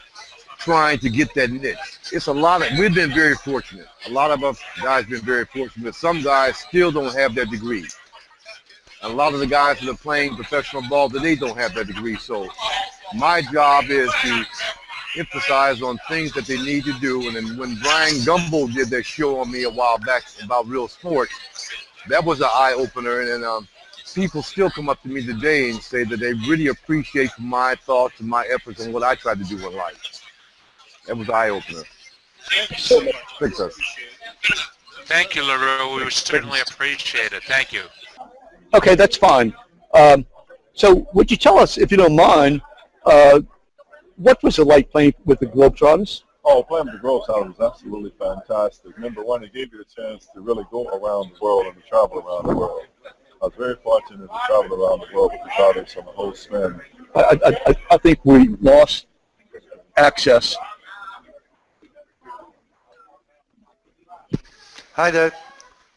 trying to get that niche. It's we've been very fortunate. A lot of us guys have been very fortunate. Some guys still don't have that degree. A lot of the guys that are playing professional ball today don't have that degree. So my job is to emphasize on things that they need to do. And then when Brian Gumbo did that show on me a while back about real sports, that was an eye-opener. And people still come up to me today and say that they really appreciate my thoughts and my efforts and what I try to do in life. That was an eye-opener. Thank you so much. Thanks, sir. Thank you, LaRue. We certainly appreciate it. Thank you. Okay, that's fine. So would you tell us, if you don't mind, what was it like playing with the Globetrotters? Oh, playing with the Grove Sound was absolutely fantastic. Number one, it gave you a chance to really go around the world and to travel around the world. I was very fortunate to travel around the world with the Daughters on the whole spin. I think we lost access. Hi there.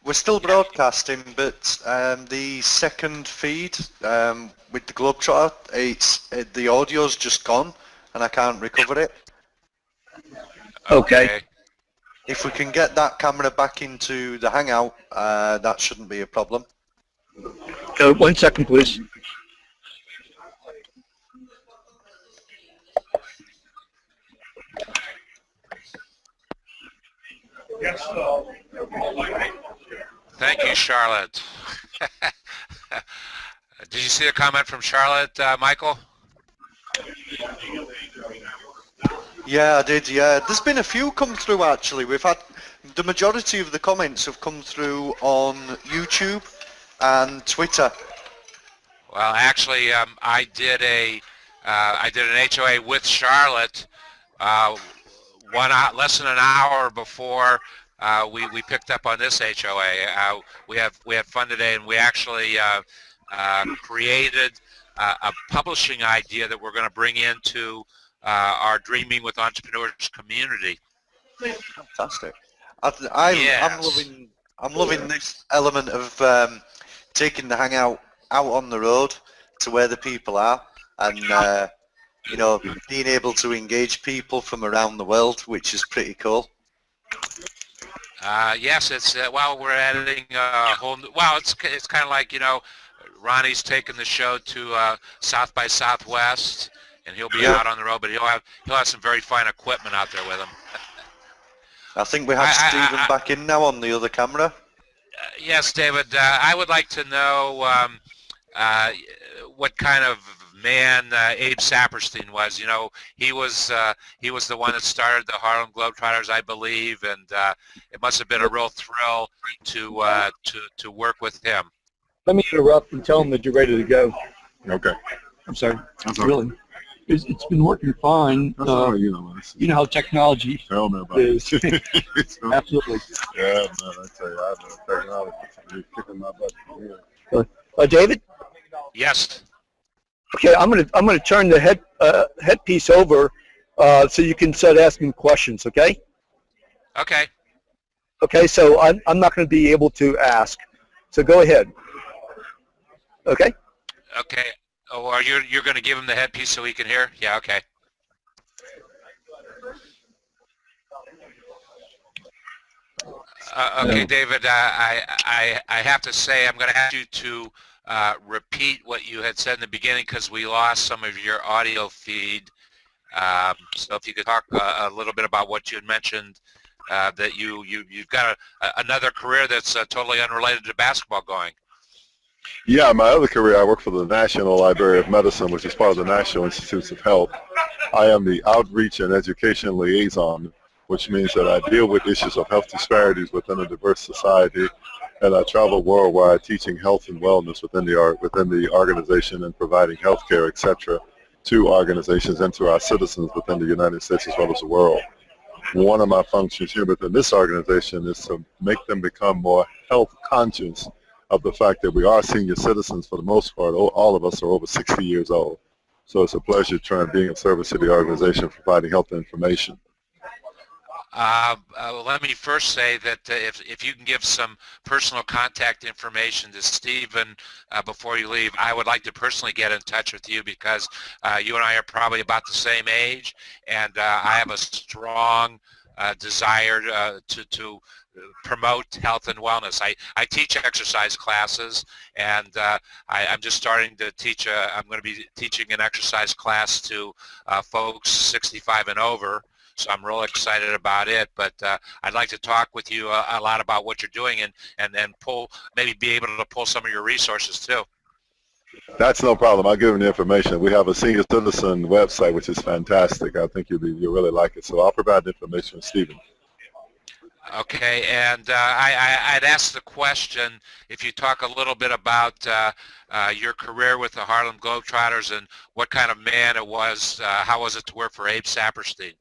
We're still broadcasting, but the second feed with the Globetrotter, the audio's just gone, and I can't recover it. Okay. If we can get that camera back into the Hangout, that shouldn't be a problem. 1 second, please. Thank you, Charlotte. Did you see a comment from Charlotte, Michael? Yeah, I did, yeah. There's been a few come through, actually. We've had, the majority of the comments have come through on YouTube and Twitter. Well, actually, I did an HOA with Charlotte less than an hour before we picked up on this HOA. We had fun today, and we actually created a publishing idea that we're going to bring into our Dreaming with Entrepreneurs community. Fantastic. Yes. I'm loving this element of taking the Hangout out on the road to where the people are, and you know, being able to engage people from around the world, which is pretty cool. Yes, it's well, we're adding a whole. Well, it's kind of like, you know, Ronnie's taking the show to South by Southwest, and he'll be out on the road, but he'll have some very fine equipment out there with him. I think we have Stephen back in now on the other camera. Yes, David. I would like to know what kind of man Abe Saperstein was. You know, he was the one that started the Harlem Globetrotters, I believe, and it must have been a real thrill to work with him. Let me interrupt and tell him that you're ready to go. Okay. I'm sorry. That's really. It's been working fine. That's all right, you know. You know how technology Tell me about is. it. Absolutely. Yeah, man, I tell you, I've been technology kicking my butt. David? Yes. Okay, I'm gonna turn the headpiece over so you can start asking questions. Okay. Okay. Okay, so I'm not going to be able to ask. So go ahead. Okay. Okay. Oh, are you're going to give him the headpiece so he can hear? Yeah. Okay. Okay, David. I have to say I'm going to ask you to repeat what you had said in the beginning because we lost some of your audio feed. So if you could talk a little bit about what you had mentioned, that you've got another career that's totally unrelated to basketball going. Yeah, my other career, I work for the National Library of Medicine, which is part of the National Institutes of Health. I am the Outreach and Education Liaison, which means that I deal with issues of health disparities within a diverse society, and I travel worldwide teaching health and wellness within the organization and providing health care, etc., to organizations and to our citizens within the United States as well as the world. One of my functions here within this organization is to make them become more health conscious of the fact that we are senior citizens for the most part. All of us are over 60 years old. So it's a pleasure being of service to the organization, providing health information. Let me first say that if you can give some personal contact information to Stephen before you leave, I would like to personally get in touch with you because you and I are probably about the same age, and I have a strong desire to promote health and wellness. I teach exercise classes, and I'm just starting to teach. I'm going to be teaching an exercise class to folks 65 and over. So I'm real excited about it, but I'd like to talk with you a lot about what you're doing and maybe be able to pull some of your resources too. That's no problem. I'll give them the information. We have a senior citizen website, which is fantastic. I think you'll really like it. So I'll provide the information with Stephen. Okay, and I'd ask the question if you talk a little bit about your career with the Harlem Globetrotters and what kind of man it was. How was it to work for Abe Saperstein?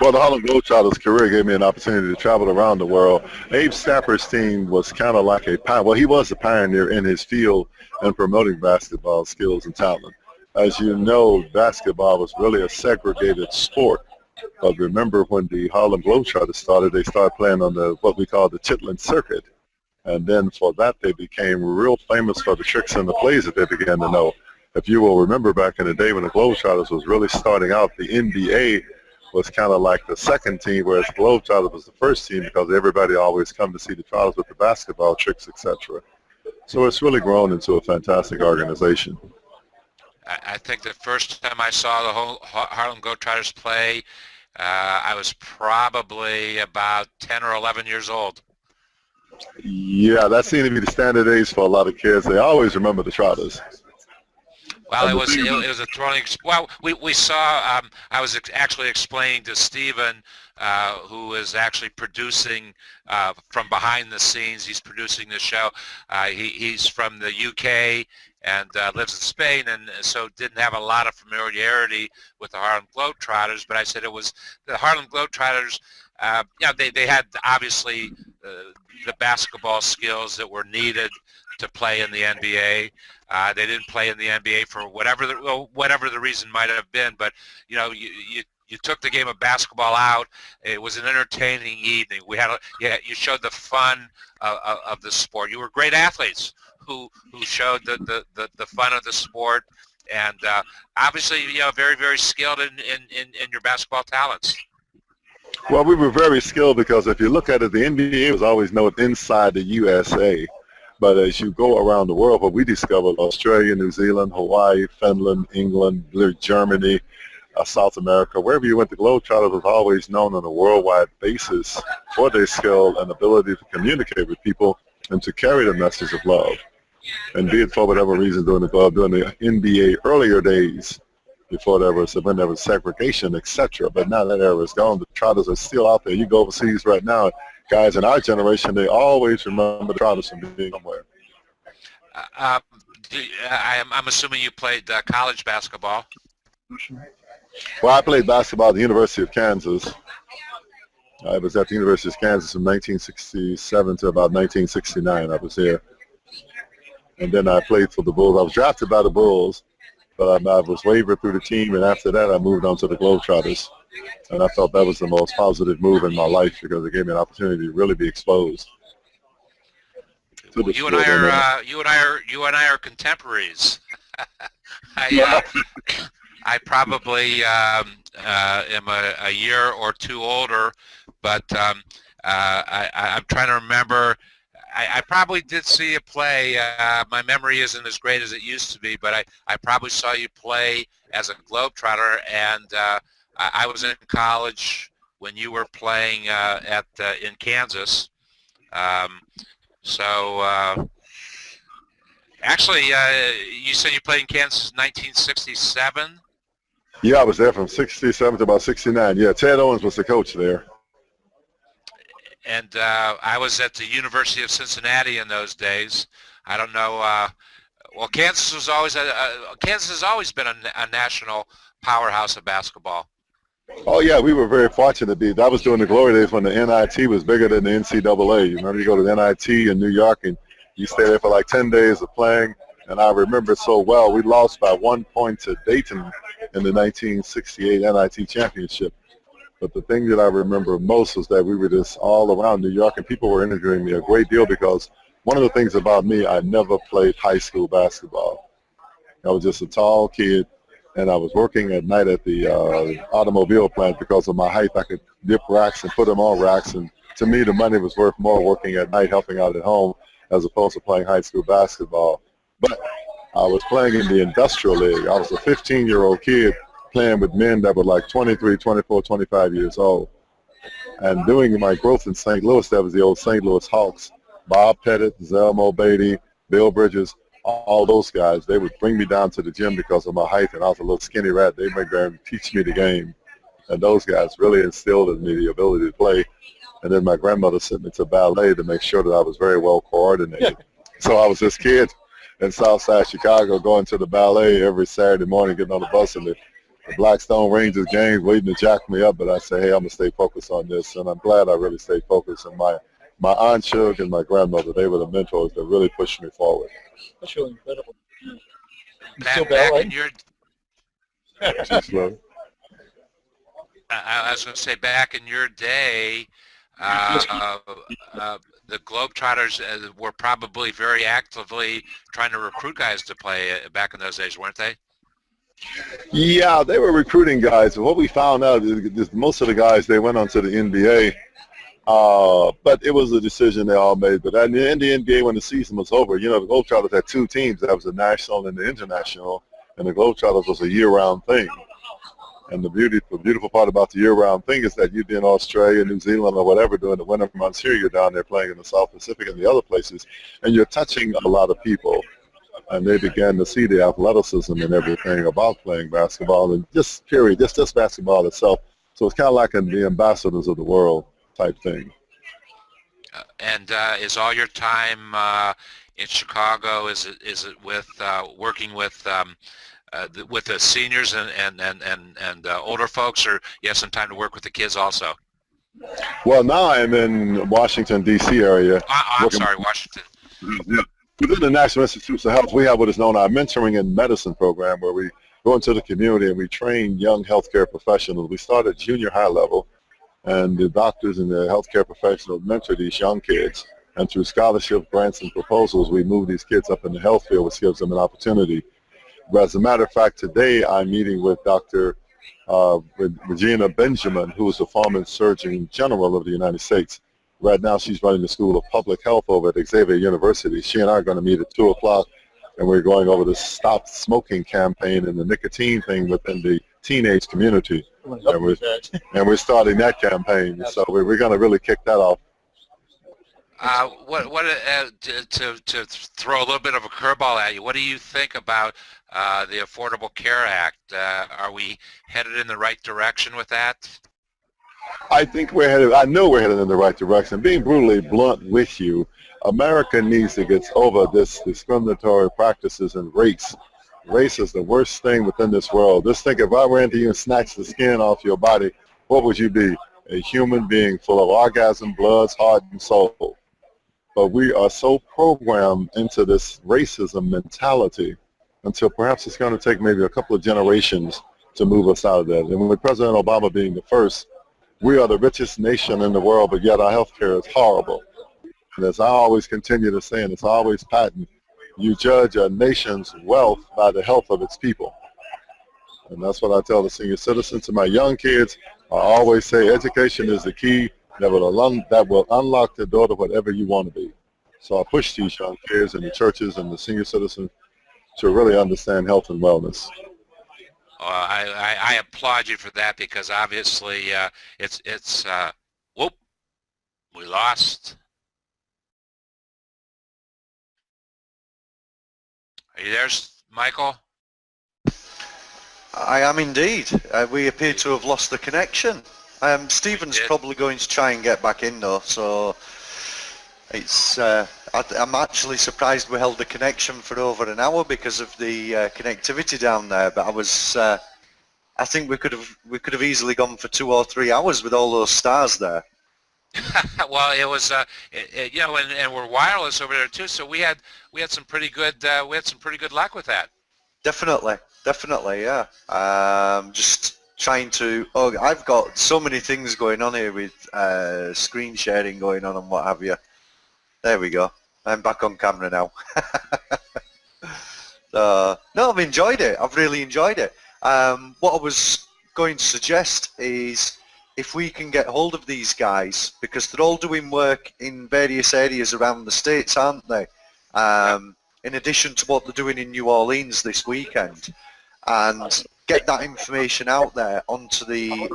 Well, the Harlem Globetrotters career gave me an opportunity to travel around the world. Abe Stafford's team was kind of like well, he was a pioneer in his field in promoting basketball skills and talent. As you know, basketball was really a segregated sport. But remember when the Harlem Globetrotters started, they started playing on what we call the Chitlin circuit. And then for that, they became real famous for the tricks and the plays that they began to know. If you will remember back in the day when the Globetrotters was really starting out, the NBA was kind of like the second team, whereas the Globetrotters was the first team because everybody always come to see the Trotters with the basketball tricks, etc. So it's really grown into a fantastic organization. I think the first time I saw the whole Harlem Globetrotters play, I was probably about 10 or 11 years old. Yeah, that seemed to be the standard age for a lot of kids. They always remember the Trotters. Well, it was a thrilling. Well, we saw. I was actually explaining to Stephen, who is actually producing from behind the scenes. He's producing the show. He's from the UK and lives in Spain, and so didn't have a lot of familiarity with the Harlem Globetrotters. But I said it was the Harlem Globetrotters. They had obviously the basketball skills that were needed to play in the NBA. They didn't play in the NBA for whatever the reason might have been, but you took the game of basketball out. It was an entertaining evening. You showed the fun of the sport. You were great athletes who showed the fun of the sport, and obviously very, very skilled in your basketball talents. Well, we were very skilled because if you look at it, the NBA was always known inside the USA. But as you go around the world, what we discovered, Australia, New Zealand, Hawaii, Finland, England, Germany, South America, wherever you went, the Globetrotters was always known on a worldwide basis for their skill and ability to communicate with people and to carry the message of love. And be it for whatever reason during the NBA earlier days, before when there was segregation, etc. But now that era is gone. The Trotters are still out there. You go overseas right now, guys in our generation, they always remember the Trotters from being somewhere. I'm assuming you played college basketball. Well, I played basketball at the University of Kansas. I was at the University of Kansas from 1967 to about 1969. I was here. And then I played for the Bulls. I was drafted by the Bulls, but I was waived through the team, and after that I moved on to the Globetrotters. And I felt that was the most positive move in my life because it gave me an opportunity to really be exposed. You and I are contemporaries. I probably am a year or two older, but I'm trying to remember. I probably did see you play. My memory isn't as great as it used to be, but I probably saw you play as a Globetrotter, and I was in college when you were playing in Kansas. Actually, you said you played in Kansas in 1967? Yeah, I was there from 67 to about 69. Yeah, Ted Owens was the coach there. And I was at the University of Cincinnati in those days. I don't know. Well, Kansas has always been a national powerhouse of basketball. Oh yeah, we were very fortunate to be. That was during the glory days when the NIT was bigger than the NCAA. You remember, you go to the NIT in New York and you stay there for like 10 days of playing. And I remember so well, we lost by 1 point to Dayton in the 1968 NIT championship. But the thing that I remember most was that we were just all around New York, and people were interviewing me a great deal because one of the things about me, I never played high school basketball. I was just a tall kid, and I was working at night at the automobile plant because of my height. I could dip racks and put them on racks, and to me, the money was worth more working at night, helping out at home, as opposed to playing high school basketball. But I was playing in the industrial league. I was a 15-year-old kid playing with men that were like 23, 24, 25 years old. And during my growth in St. Louis, that was the old St. Louis Hawks. Bob Pettit, Zelmo Beatty, Bill Bridges, all those guys, they would bring me down to the gym because of my height, and I was a little skinny rat. They'd make there and teach me the game. And those guys really instilled in me the ability to play. And then my grandmother sent me to ballet to make sure that I was very well coordinated. So I was this kid in Southside Chicago going to the ballet every Saturday morning, getting on the bus, and the the Blackstone Rangers games waiting to jack me up, but I say, hey, I'm going to stay focused on this, and I'm glad I really stayed focused. And my Aunt Shug and my grandmother, they were the mentors that really pushed me forward. That's really incredible. Back in your, Jeez, love. I was going to say, back in your day, the Globetrotters were probably very actively trying to recruit guys to play back in those days, weren't they? Yeah, they were recruiting guys. What we found out is most of the guys, they went on to the NBA, but it was a decision they all made. But in the NBA, when the season was over, you know, the Globetrotters had two teams. That was the national and the international, and the Globetrotters was a year-round thing. And the beautiful part about the year-round thing is that you'd be in Australia, New Zealand, or whatever during the winter months. Here you're down there playing in the South Pacific and the other places, and you're touching a lot of people. And they began to see the athleticism and everything about playing basketball, and just basketball itself. So it's kind of like the ambassadors of the world type thing. And is all your time in Chicago? Is it with working with the seniors and older folks, or you have some time to work with the kids also? Well, now I'm in Washington, D.C. area. I'm sorry, Washington. Yeah. Within the National Institutes of Health, we have what is known as our Mentoring in Medicine program, where we go into the community and we train young healthcare professionals. We start at junior high level, and the doctors and the healthcare professionals mentor these young kids. And through scholarship grants and proposals, we move these kids up in the health field, which gives them an opportunity. But as a matter of fact, today I'm meeting with Dr. Regina Benjamin, who is the former Surgeon General of the United States. Right now she's running the School of Public Health over at Xavier University. She and I are going to meet at 2 o'clock, and we're going over the Stop Smoking campaign and the nicotine thing within the teenage community. And we're starting that campaign, so we're going to really kick that off. To throw a little bit of a curveball at you, what do you think about the Affordable Care Act? Are we headed in the right direction with that? I think I know we're headed in the right direction. Being brutally blunt with you, America needs to get over this discriminatory practices and race. Race is the worst thing within this world. Just think, if I ran to you and snatched the skin off your body, what would you be? A human being full of orgasm, bloods, heart, and soul. But we are so programmed into this racism mentality until perhaps it's going to take maybe a couple of generations to move us out of that. And with President Obama being the first, we are the richest nation in the world, but yet our health care is horrible. And as I always continue to say, and it's always patent, you judge a nation's wealth by the health of its people. And that's what I tell the senior citizens. To my young kids, I always say education is the key that will unlock the door to whatever you want to be. So I push these young kids and the churches and the senior citizens to really understand health and wellness. I applaud you for that, because obviously it's whoop, we lost. Are you there, Michael? I am indeed. We appear to have lost the connection. Stephen's probably going to try and get back in though, so it's. I'm actually surprised we held the connection for over an hour because of the connectivity down there. But I think we could have easily gone for 2 or 3 hours with all those stars there. Well, it was you know, and we're wireless over there too, so we had some pretty good luck with that. Definitely, yeah. Just trying to. Oh, I've got so many things going on here with screen sharing going on and what have you. There we go. I'm back on camera now. No, I've enjoyed it. I've really enjoyed it. What I was going to suggest is if we can get hold of these guys, because they're all doing work in various areas around the States, aren't they? In addition to what they're doing in New Orleans this weekend, and get that information out there onto the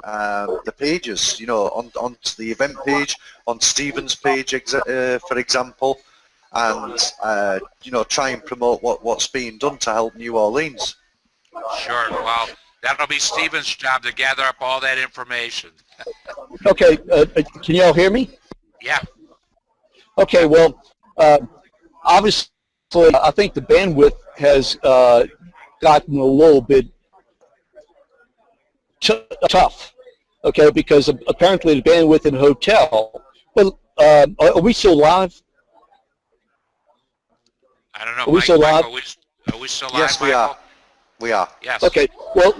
pages, you know, onto the event page, on Stephen's page, for example, and you know, try and promote what's being done to help New Orleans. Sure. Well, that'll be Stephen's job to gather up all that information. Okay, can y'all hear me? Yeah. Okay, well, obviously, I think the bandwidth has gotten a little bit tough, okay, because apparently the bandwidth in the hotel. Well, are we still live? I don't know, Are we still live? Michael, are we still live, Yes, we Michael? are. We are. Yes. Okay, well,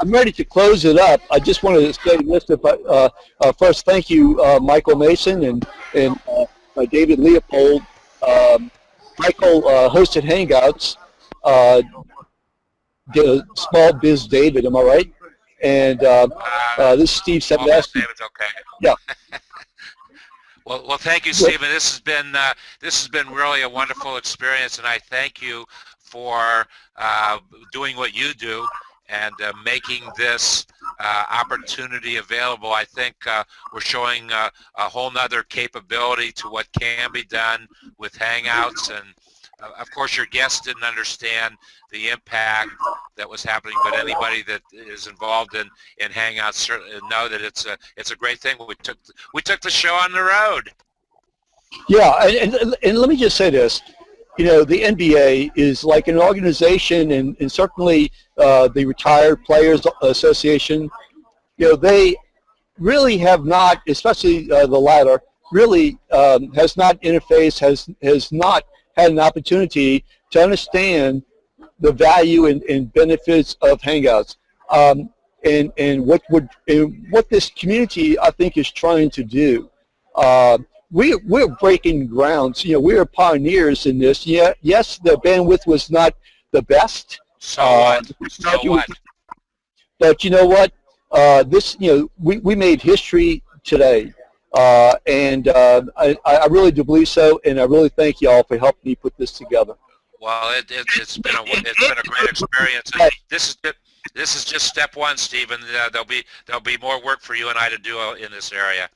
I'm ready to close it up. I just wanted to say this. First, thank you, Michael Mason and David Leopold. Michael hosted Hangouts. Small Biz David, am I right? And this is Steve Sebastien. David's okay. Yeah. Well, thank you, Stephen. This has been really a wonderful experience, and I thank you for doing what you do and making this opportunity available. I think we're showing a whole nother capability to what can be done with Hangouts, and of course your guests didn't understand the impact that was happening, but anybody that is involved in Hangouts certainly know that it's a great thing. We took the show on the road. Yeah, and let me just say this. You know, the NBA is like an organization, and certainly the Retired Players Association, you know, they really have not, especially the latter, really has not interfaced, has not had an opportunity to understand the value and benefits of Hangouts, and what this community, I think, is trying to do. We're breaking grounds. You know, we are pioneers in this. Yeah, yes, the bandwidth was not the best. So what? But you know what? We made history today, and I really do believe so. And I really thank y'all for helping me put this together. Well, it's been a great experience. And this is just step one, Stephen. There'll be more work for you and I to do in this area.